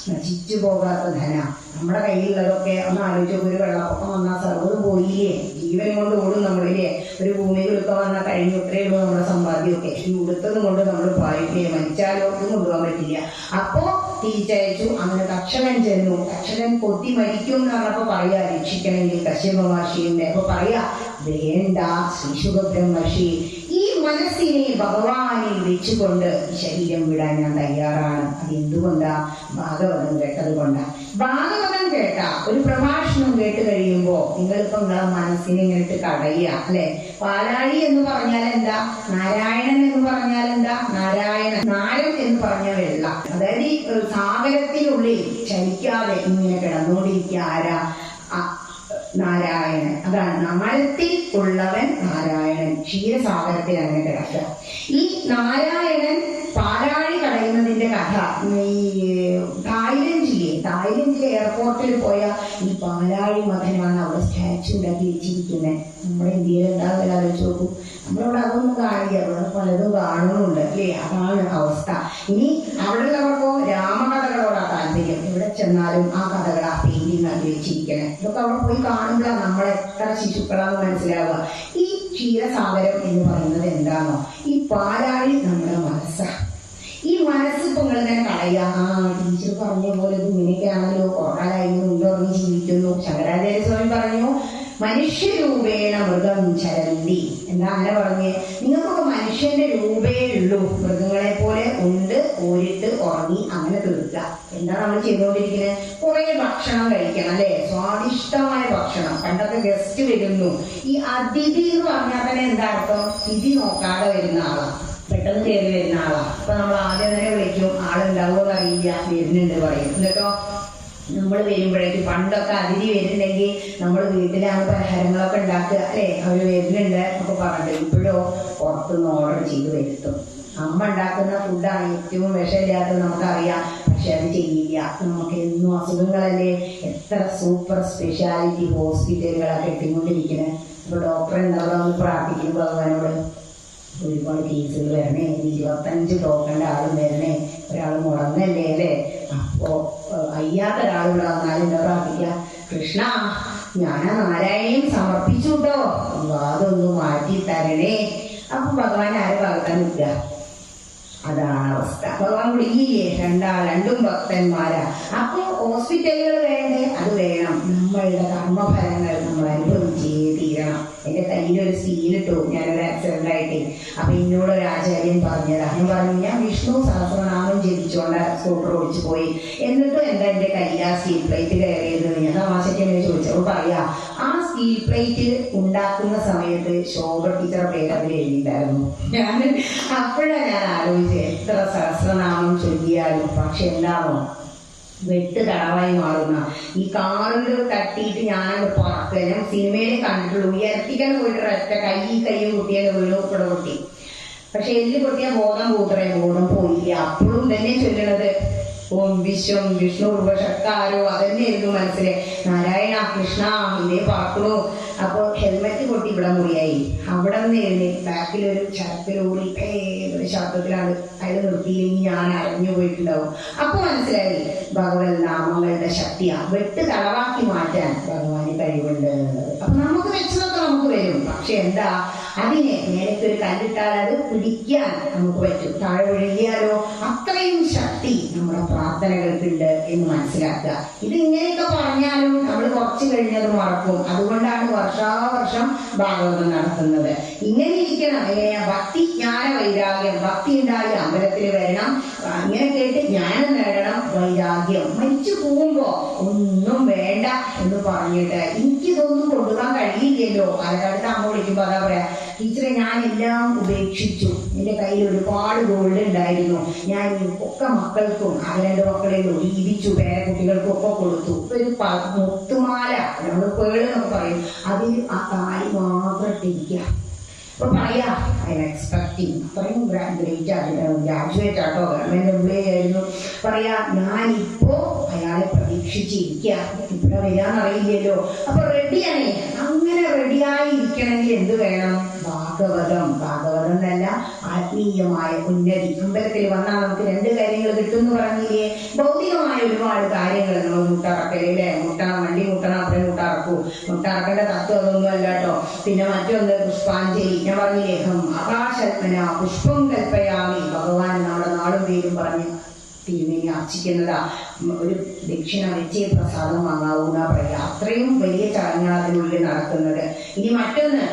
നശിച്ചു പോകാത്ത ധനം. നമ്മുടെ കയ്യിലുള്ളതൊക്കെ ഒന്ന് ആലോചിച്ച്, ഒരു വെള്ളപ്പൊക്കം വന്നാൽ സർവ്വത് പോയില്ലേ, ജീവൻ കൊണ്ട് ഓടും നമ്മളില്ലേ. ഒരു ഭൂമി കുലുക്കം വന്നാൽ കഴിഞ്ഞു, ഇത്രയേ ഉള്ളൂ നമ്മുടെ സമ്പാദ്യമൊക്കെ. ഈ ഉടുത്തതും കൊണ്ട് നമ്മൾ പായില്ലേ, മരിച്ചാലോ ഒന്നും കൊണ്ടുപോകാൻ പറ്റില്ല. അപ്പോ തിരിച്ചയച്ചു. അങ്ങനെ കർഷകൻ ചെന്നു. കർഷകൻ കൊത്തി മരിക്കും എന്ന് പറഞ്ഞപ്പോ പറയാ, രക്ഷിക്കണമെങ്കിൽ കശ്യപ മഹർഷിയുണ്ട്. അപ്പൊ പറയാ, വേണ്ട ശ്രീശുഖബ്രഹ്മർഷി, ഈ മനസ്സിനെ ഭഗവാനിൽ വെച്ചുകൊണ്ട് ശരീരം വിടാൻ ഞാൻ തയ്യാറാണ്. അതെന്തുകൊണ്ടാ? ഭാഗവതം കേട്ടത് കൊണ്ടാ. ഭാഗവതം കേട്ട ഒരു പ്രഭാഷണം കേട്ട് കഴിയുമ്പോ നിങ്ങളിപ്പോ നിങ്ങളെ മനസ്സിനെ ഇങ്ങോട്ട് കടയുക അല്ലെ. പാലാഴി എന്ന് പറഞ്ഞാൽ എന്താ? നാരായണൻ എന്ന് പറഞ്ഞാൽ എന്താ? നാരായണൻ. നാരം എന്ന് പറഞ്ഞ വെള്ളം. അതായത് ഈ സാഗരത്തിനുള്ളിൽ ചലിക്കാതെ ഇങ്ങനെ കിടന്നുകൊണ്ടിരിക്കുക ആരാ? നാരായണൻ. അതാണ് നാരത്തിൽ ഉള്ളവൻ നാരായണൻ. ക്ഷീരസാഗരത്തിൽ അങ്ങനെ കിടക്കുക. ഈ നാരായണൻ പാലാഴി കടയുന്നതിന്റെ കഥ ഈ തായ്ലൻഡിലെ എയർപോർട്ടിൽ പോയ ഈ പാലാഴി മകനാണ് അവിടെ സ്റ്റാച്ചു ഉണ്ടാക്കി വെച്ചിരിക്കുന്നത്. നമ്മുടെ ഇന്ത്യയിൽ എന്താണെന്ന് ആലോചിച്ച് നോക്കൂ. നമ്മളവിടെ അതൊന്നും കാണില്ല, അവിടെ പലതും കാണുന്നുണ്ട് അല്ലേ. അതാണ് അവസ്ഥ. ഇനി അവിടെ ഉള്ളവർക്കോ രാമകഥകളോടാ താല്പര്യം. എവിടെ ചെന്നാലും ആ കഥകളാ പെയിന്റിങ് ആക്കി വെച്ചിരിക്കണേ. ഇതൊക്കെ അവിടെ പോയി കാണുമ്പോഴാണ് നമ്മളെത്ര ശിശുക്കളാന്ന് മനസ്സിലാവുക. ഈ ക്ഷീരസാഗരം എന്ന് പറയുന്നത് എന്താണോ? ഈ പാലാഴി നമ്മുടെ മനസ്സാണ്. ഈ മനസ്സ് ഇപ്പൊ നിങ്ങൾ തന്നെ കളയുക. ടീച്ചർ പറഞ്ഞ പോലെ ഇത് ഇങ്ങനെയൊക്കെയാണല്ലോ, കുറക്കാലായിരുന്നു ഉണ്ടോർന്ന് ജീവിക്കുന്നു. ശങ്കരാചാര്യ സ്വാമി പറഞ്ഞു, മനുഷ്യരൂപേണ മൃഗം ചരന്തി. എന്താ അങ്ങനെ പറഞ്ഞേ? നിങ്ങൾക്കൊക്കെ മനുഷ്യന്റെ രൂപേ ഉള്ളൂ, മൃഗങ്ങളെ പോലെ ഉണ്ട്, ഓരിട്ട് ഉറങ്ങി അങ്ങനെ തീർക്കുക. എന്താ നമ്മൾ ചെയ്തുകൊണ്ടിരിക്കുന്നത്? കുറെ ഭക്ഷണം കഴിക്കണം അല്ലെ, സ്വാദിഷ്ടമായ ഭക്ഷണം. പണ്ടൊക്കെ ഗസ്റ്റ് വരുന്നു, ഈ അതിഥി എന്ന് പറഞ്ഞാൽ തന്നെ എന്താ അർത്ഥം? തിഥി നോക്കാതെ വരുന്ന ആളാണ്, പെട്ടെന്ന് കയറി വരുന്ന ആളാ. അപ്പൊ നമ്മൾ ആദ്യം തന്നെ വിളിക്കും, ആളുണ്ടാവുമോ അറിയില്ല, വരുന്നുണ്ട് പറയും. എന്നിട്ടോ നമ്മൾ വരുമ്പോഴേക്കും, പണ്ടൊക്കെ അതിഥി വരുന്നുണ്ടെങ്കിൽ നമ്മൾ വീട്ടിലാണ് പലഹാരങ്ങളൊക്കെ ഉണ്ടാക്കുക അല്ലെ, അവര് വരുന്നുണ്ട് ഒക്കെ പറഞ്ഞിട്ട്. ഇപ്പോഴോ പുറത്തുനിന്ന് ഓർഡർ ചെയ്ത് വരുത്തും. അമ്മ ഉണ്ടാക്കുന്ന ഫുഡാണ് ഏറ്റവും വിഷമില്ലാത്തത് നമുക്കറിയാം, പക്ഷെ അത് ചെയ്യില്ല. നമുക്ക് എന്നും അസുഖങ്ങളല്ലേ. എത്ര സൂപ്പർ ഒരുപാട് കേസുകൾ വരണേ, 25 ടോക്കണ്ട ആളും വരണേ, ഒരാൾ മുടങ്ങല്ലേ അല്ലേ. അപ്പോ അയ്യാത്ത ഒരാളിവിടെ വന്നാലും എന്താ പ്രാർത്ഥിക്കുക? കൃഷ്ണ, ഞാൻ നാരായണിയും സമർപ്പിച്ചു കേട്ടോ, അതൊന്ന് മാറ്റി തരണേ. അപ്പൊ ഭഗവാൻ ആരെ ഭാഗത്താണ് നിൽക്കുക? അതാണ് അവസ്ഥ. ഭഗവാൻ വിളിയില്ലേ, രണ്ടും ഭക്തന്മാരാ. അപ്പൊ ഹോസ്പിറ്റലുകൾ വേണ്ടേ? അത് വേണം. നമ്മളുടെ കർമ്മഫലങ്ങൾ നമ്മൾ അനുഭവിച്ചേ തീരണം. എന്റെ കയ്യിലൊരു സീലിട്ടു, ഞാനൊരു ആക്സിഡന്റ് ആയിട്ട്. അപ്പൊ എന്നോട് ഒരു ആചാര്യൻ പറഞ്ഞതാ. ഞാൻ പറഞ്ഞു, ഞാൻ വിഷ്ണു സഹസ്രനാമം ജപിച്ചോണ്ട് സ്കൂട്ടർ ഓടിച്ചു പോയി, എന്നിട്ടും എന്താ എന്റെ കയ്യിൽ ആ സ്റ്റീൽ പ്ലേറ്റ് കയറിയത്? ഞാൻ തമാശയ്ക്ക് എന്നെ ചോദിച്ചപ്പോൾ പറയാ, ആ സ്റ്റീൽ പ്ലേറ്റ് ഉണ്ടാക്കുന്ന സമയത്ത് ശോഭ ടീച്ചർ പേര് അതിൽ എഴുതിയിട്ടുണ്ടായിരുന്നു. അപ്പോഴാണ് ഞാൻ ആലോചിച്ചത്, എത്ര സഹസ്രനാമം ചൊല്ലിയാലും പക്ഷെ എന്താണോ വെട്ട് തടവായി മാറുന്ന ഈ കാറിൽ തട്ടിയിട്ട് ഞാനത് പറക്കുക. ഞാൻ സിനിമയിൽ കണ്ടിട്ടുള്ളൂ, ഉയർത്തിക്കാൻ പോയിട്ട് ഒറ്റ കൈയും കുട്ടിയൊക്കെ വീണു ഇവിടെ പൊട്ടി. പക്ഷെ എല്ല് പൊട്ടിയാൽ ബോധം പൂത്രേ, ബോധം പോയില്ല. അപ്പോഴും തന്നെ ചൊല്ലണത് ഓം വിശ്വം വിഷ്ണു ഉപശക്താരോ, അതന്നെയായിരുന്നു മനസ്സിലെ. നാരായണ കൃഷ്ണ ഇതേ പാർക്കണു. അപ്പൊ ഹെൽമെറ്റ് പൊട്ടി ഇവിടെ മുറിയായി. അവിടെ നിന്ന് എഴുന്നേറ്റ് ബാക്കിലൊരു ചരക്കിലൂറി ഒരു ശബ്ദത്തിലാണ് അയാൾ നിർത്തിയില്ലെങ്കിൽ ഞാൻ അറിഞ്ഞു പോയിട്ടുണ്ടാവും. അപ്പൊ മനസ്സിലായി ഭഗവത് നാമങ്ങളുടെ ശക്തിയാ വെട്ട് തളവാക്കി മാറ്റാൻ ഭഗവാന് കഴിവുണ്ട് എന്നുള്ളത്. അപ്പൊ നമുക്ക് വെച്ചതൊക്കെ നമുക്ക് വരും. പക്ഷെ എന്താ, അതിനെ നേരത്തെ ഒരു കല്ലിട്ടാൽ അത് പിടിക്കാൻ നമുക്ക് പറ്റും. താഴെ ഒഴുകിയാലോ അത്രയും ശക്തി നമ്മുടെ പ്രാർത്ഥനകൾക്കുണ്ട് എന്ന് മനസ്സിലാക്കുക. ഇത് ഇങ്ങനെയൊക്കെ പറഞ്ഞാലും നമ്മൾ കുറച്ച് കഴിഞ്ഞത് മറക്കും. അതുകൊണ്ടാണ് വർഷാവർഷം ഭാഗവതം നടത്തുന്നത്. ഇങ്ങനെ ഇരിക്കണം. എങ്ങനെയാ? ഭക്തി ജ്ഞാന വൈരാഗ്യം. ഭക്തി ഉണ്ടായി അമ്പലത്തിൽ വരണം, ഇങ്ങനെ കേട്ട് ജ്ഞാനം നേടണം, വൈരാഗ്യം. മരിച്ചു പോകുമ്പോ ഒന്നും വേണ്ട എന്ന് പറഞ്ഞിട്ട് എനിക്കിതൊന്നും കൊണ്ടുപോകാൻ കഴിയില്ലല്ലോ. പാലക്കാട് അമ്മ വിളിക്കുമ്പോ അതാ പറയാ, ടീച്ചറെ ഞാൻ എല്ലാം ഉപേക്ഷിച്ചു, എന്റെ കയ്യിൽ ഒരുപാട് ഗോൾഡ് ഉണ്ടായിരുന്നു, ഞാൻ ഒക്കെ മക്കൾക്കും 2 മക്കളെയും ജീവിച്ചു, പേരക്കുട്ടികൾക്കും ഒക്കെ കൊടുത്തു. ഒരു മുത്തുമാല, നമ്മൾ പേളെന്നൊക്കെ പറയും, അതിൽ ആ താലി മാത്രം ഇട്ടിരിക്കുക. അപ്പൊ പറയാ ഐ എം എക്സ്പെക്ടിങ്, അത്രയും ഗ്രേറ്റ് ഗ്രാജുവേറ്റ് ആട്ടോ, ഗവൺമെന്റ് എംപ്ലോയി ആയിരുന്നു. പറയാ ഞാനിപ്പോ അയാളെ പ്രതീക്ഷിച്ചിരിക്കുക, ഇവിടെ വരാന്നറിയില്ലല്ലോ. അപ്പൊ റെഡിയാണേ. അങ്ങനെ റെഡിയായി ഇരിക്കണമെങ്കിൽ എന്ത് വേണം? ഭാഗവതം എന്നല്ല, ആത്മീയമായ ഉന്നതി. അമ്പലത്തിൽ വന്നാൽ നമുക്ക് 2 കാര്യങ്ങൾ കിട്ടും എന്ന് പറഞ്ഞില്ലേ? ഭൗതികമായ ഒരുപാട് കാര്യങ്ങൾ. നമ്മൾ മുട്ടറക്കലേ, വണ്ടി മുട്ടണം, അപ്പുറം മുട്ടറക്കേണ്ട തത്വം അതൊന്നും അല്ല കേട്ടോ. പിന്നെ മറ്റൊന്ന് പുഷ്പാഞ്ജലി. ഞാൻ പറഞ്ഞില്ലേ, ആകാശൽപ്പന പുഷ്പം കൽപ്പയാമി. ഭഗവാൻ നമ്മുടെ നാളും പേരും പറഞ്ഞ് തിരുമേനി അർച്ചിക്കുന്നതാ. ഒരു ദക്ഷിണ വെച്ച് പ്രസാദം വാങ്ങാവുന്ന പറയാ. അത്രയും വലിയ ചടങ്ങാണ് അതിനുള്ളിൽ നടക്കുന്നത്. ഇനി മറ്റൊന്ന്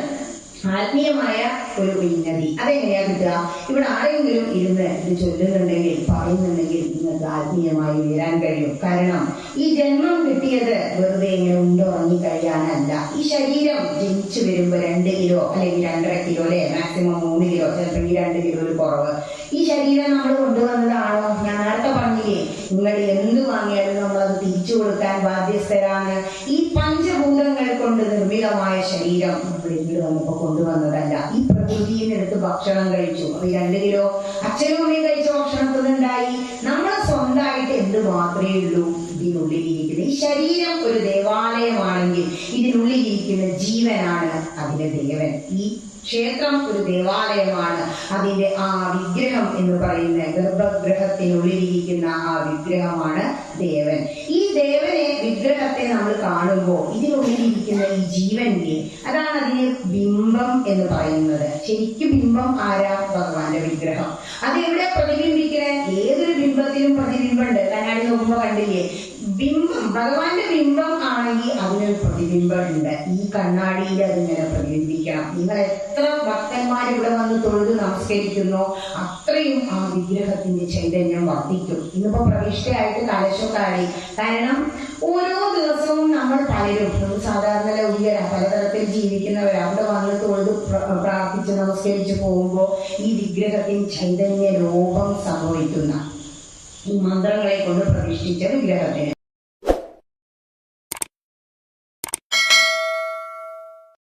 ആത്മീയമായ ഒരു ഉന്നതി. അതെങ്ങനെയാ കിട്ടുക? ഇവിടെ ആരെങ്കിലും ഇരുന്ന് ഇത് ചൊല്ലുന്നുണ്ടെങ്കിൽ, പറയുന്നുണ്ടെങ്കിൽ നിങ്ങൾക്ക് ആത്മീയമായി ഉയരാൻ കഴിയും. കാരണം ഈ ജന്മം കിട്ടിയത് വെറുതെ ഇങ്ങനെ ഉണ്ടുറങ്ങി കഴിയാനല്ല. ഈ ശരീരം ജനിച്ചു വരുമ്പോ 2 കിലോ അല്ലെങ്കിൽ 2.5 കിലോ അല്ലെ, മാക്സിമം 3 കിലോ, ചിലപ്പോൾ 2 കിലോയിൽ കുറവ്. ഈ ശരീരം നമ്മൾ കൊണ്ടുവന്നതാണോ? ഞാൻ നേരത്തെ പറഞ്ഞില്ലേ, നിങ്ങൾ എന്ത് വാങ്ങിയാലും നമ്മളത് തിരിച്ചു കൊടുക്കാൻ ബാധ്യസ്ഥരാണ്. ഈ പഞ്ചഭൂതങ്ങൾ കൊണ്ട് നിർമ്മിതമായ ശരീരം നമ്മൾ ഇവിടെ വന്നപ്പോ കൊണ്ടുവന്നതല്ല. ഈ പ്രകൃതിയിൽ നിന്നെടുത്ത് ഭക്ഷണം കഴിച്ചു. അപ്പൊ ഈ 2 കിലോ അച്ഛനും അമ്മയും കഴിച്ച ഭക്ഷണത്തിനുണ്ടായി. നമ്മൾ സ്വന്തമായിട്ട് എന്ത് മാത്രമേ ഉള്ളൂ? ഇതിനുള്ളിലിരിക്കുന്ന ഈ ശരീരം ഒരു ദേവാലയമാണെങ്കിൽ ഇതിനുള്ളിലിരിക്കുന്ന ജീവനാണ് അതിന്റെ ദേവൻ. ഈ ക്ഷേത്രം ഒരു ദേവാലയമാണ്. അതിന്റെ ആ വിഗ്രഹം എന്ന് പറയുന്ന ഗർഭഗൃഹത്തിനുള്ളിലിരിക്കുന്ന ആ വിഗ്രഹമാണ് ദേവൻ. ഈ ദേവനെ, വിഗ്രഹത്തെ നമ്മൾ കാണുമ്പോൾ ഇതിനുള്ളിലിരിക്കുന്ന ഈ ജീവന്റെ, അതാണ് അതിന് ബിംബം എന്ന് പറയുന്നത്. ശരിക്കും ബിംബം ആരാ? ഭഗവാന്റെ വിഗ്രഹം. അതെവിടെ പ്രതിബിംബിക്കണേ? ഏതൊരു ബിംബത്തിലും പ്രതിബിംബമുണ്ട്. കണ്ണാടി നോക്കുമ്പോ കണ്ടില്ലേ? ബിംബം, ഭഗവാന്റെ ബിംബം ആണെങ്കിൽ അതിനൊരു പ്രതിബിംബം ഉണ്ട്. ഈ കണ്ണാടിയിൽ അതിങ്ങനെ പ്രതിബിംബിക്കണം. നിങ്ങൾ എത്ര ഭക്തന്മാർ ഇവിടെ വന്ന് തൊഴുത് നമസ്കരിക്കുന്നോ അത്രയും ആ വിഗ്രഹത്തിന്റെ ചൈതന്യം വർദ്ധിക്കും. ഇന്നിപ്പോ പ്രതിഷ്ഠയായിട്ട് കലശക്കാടി. കാരണം ഓരോ ദിവസവും നമ്മൾ പലരും, സാധാരണ ലൗകികര പലതരത്തിൽ ജീവിക്കുന്നവർ അവിടെ വന്ന് തൊഴുത് പ്രാർത്ഥിച്ച് നമസ്കരിച്ച് പോകുമ്പോൾ ഈ വിഗ്രഹത്തിന് ചൈതന്യ ലോപം സംഭവിക്കുന്ന ഈ മന്ത്രങ്ങളെ കൊണ്ട് പ്രതിഷ്ഠിച്ച വിഗ്രഹത്തിന്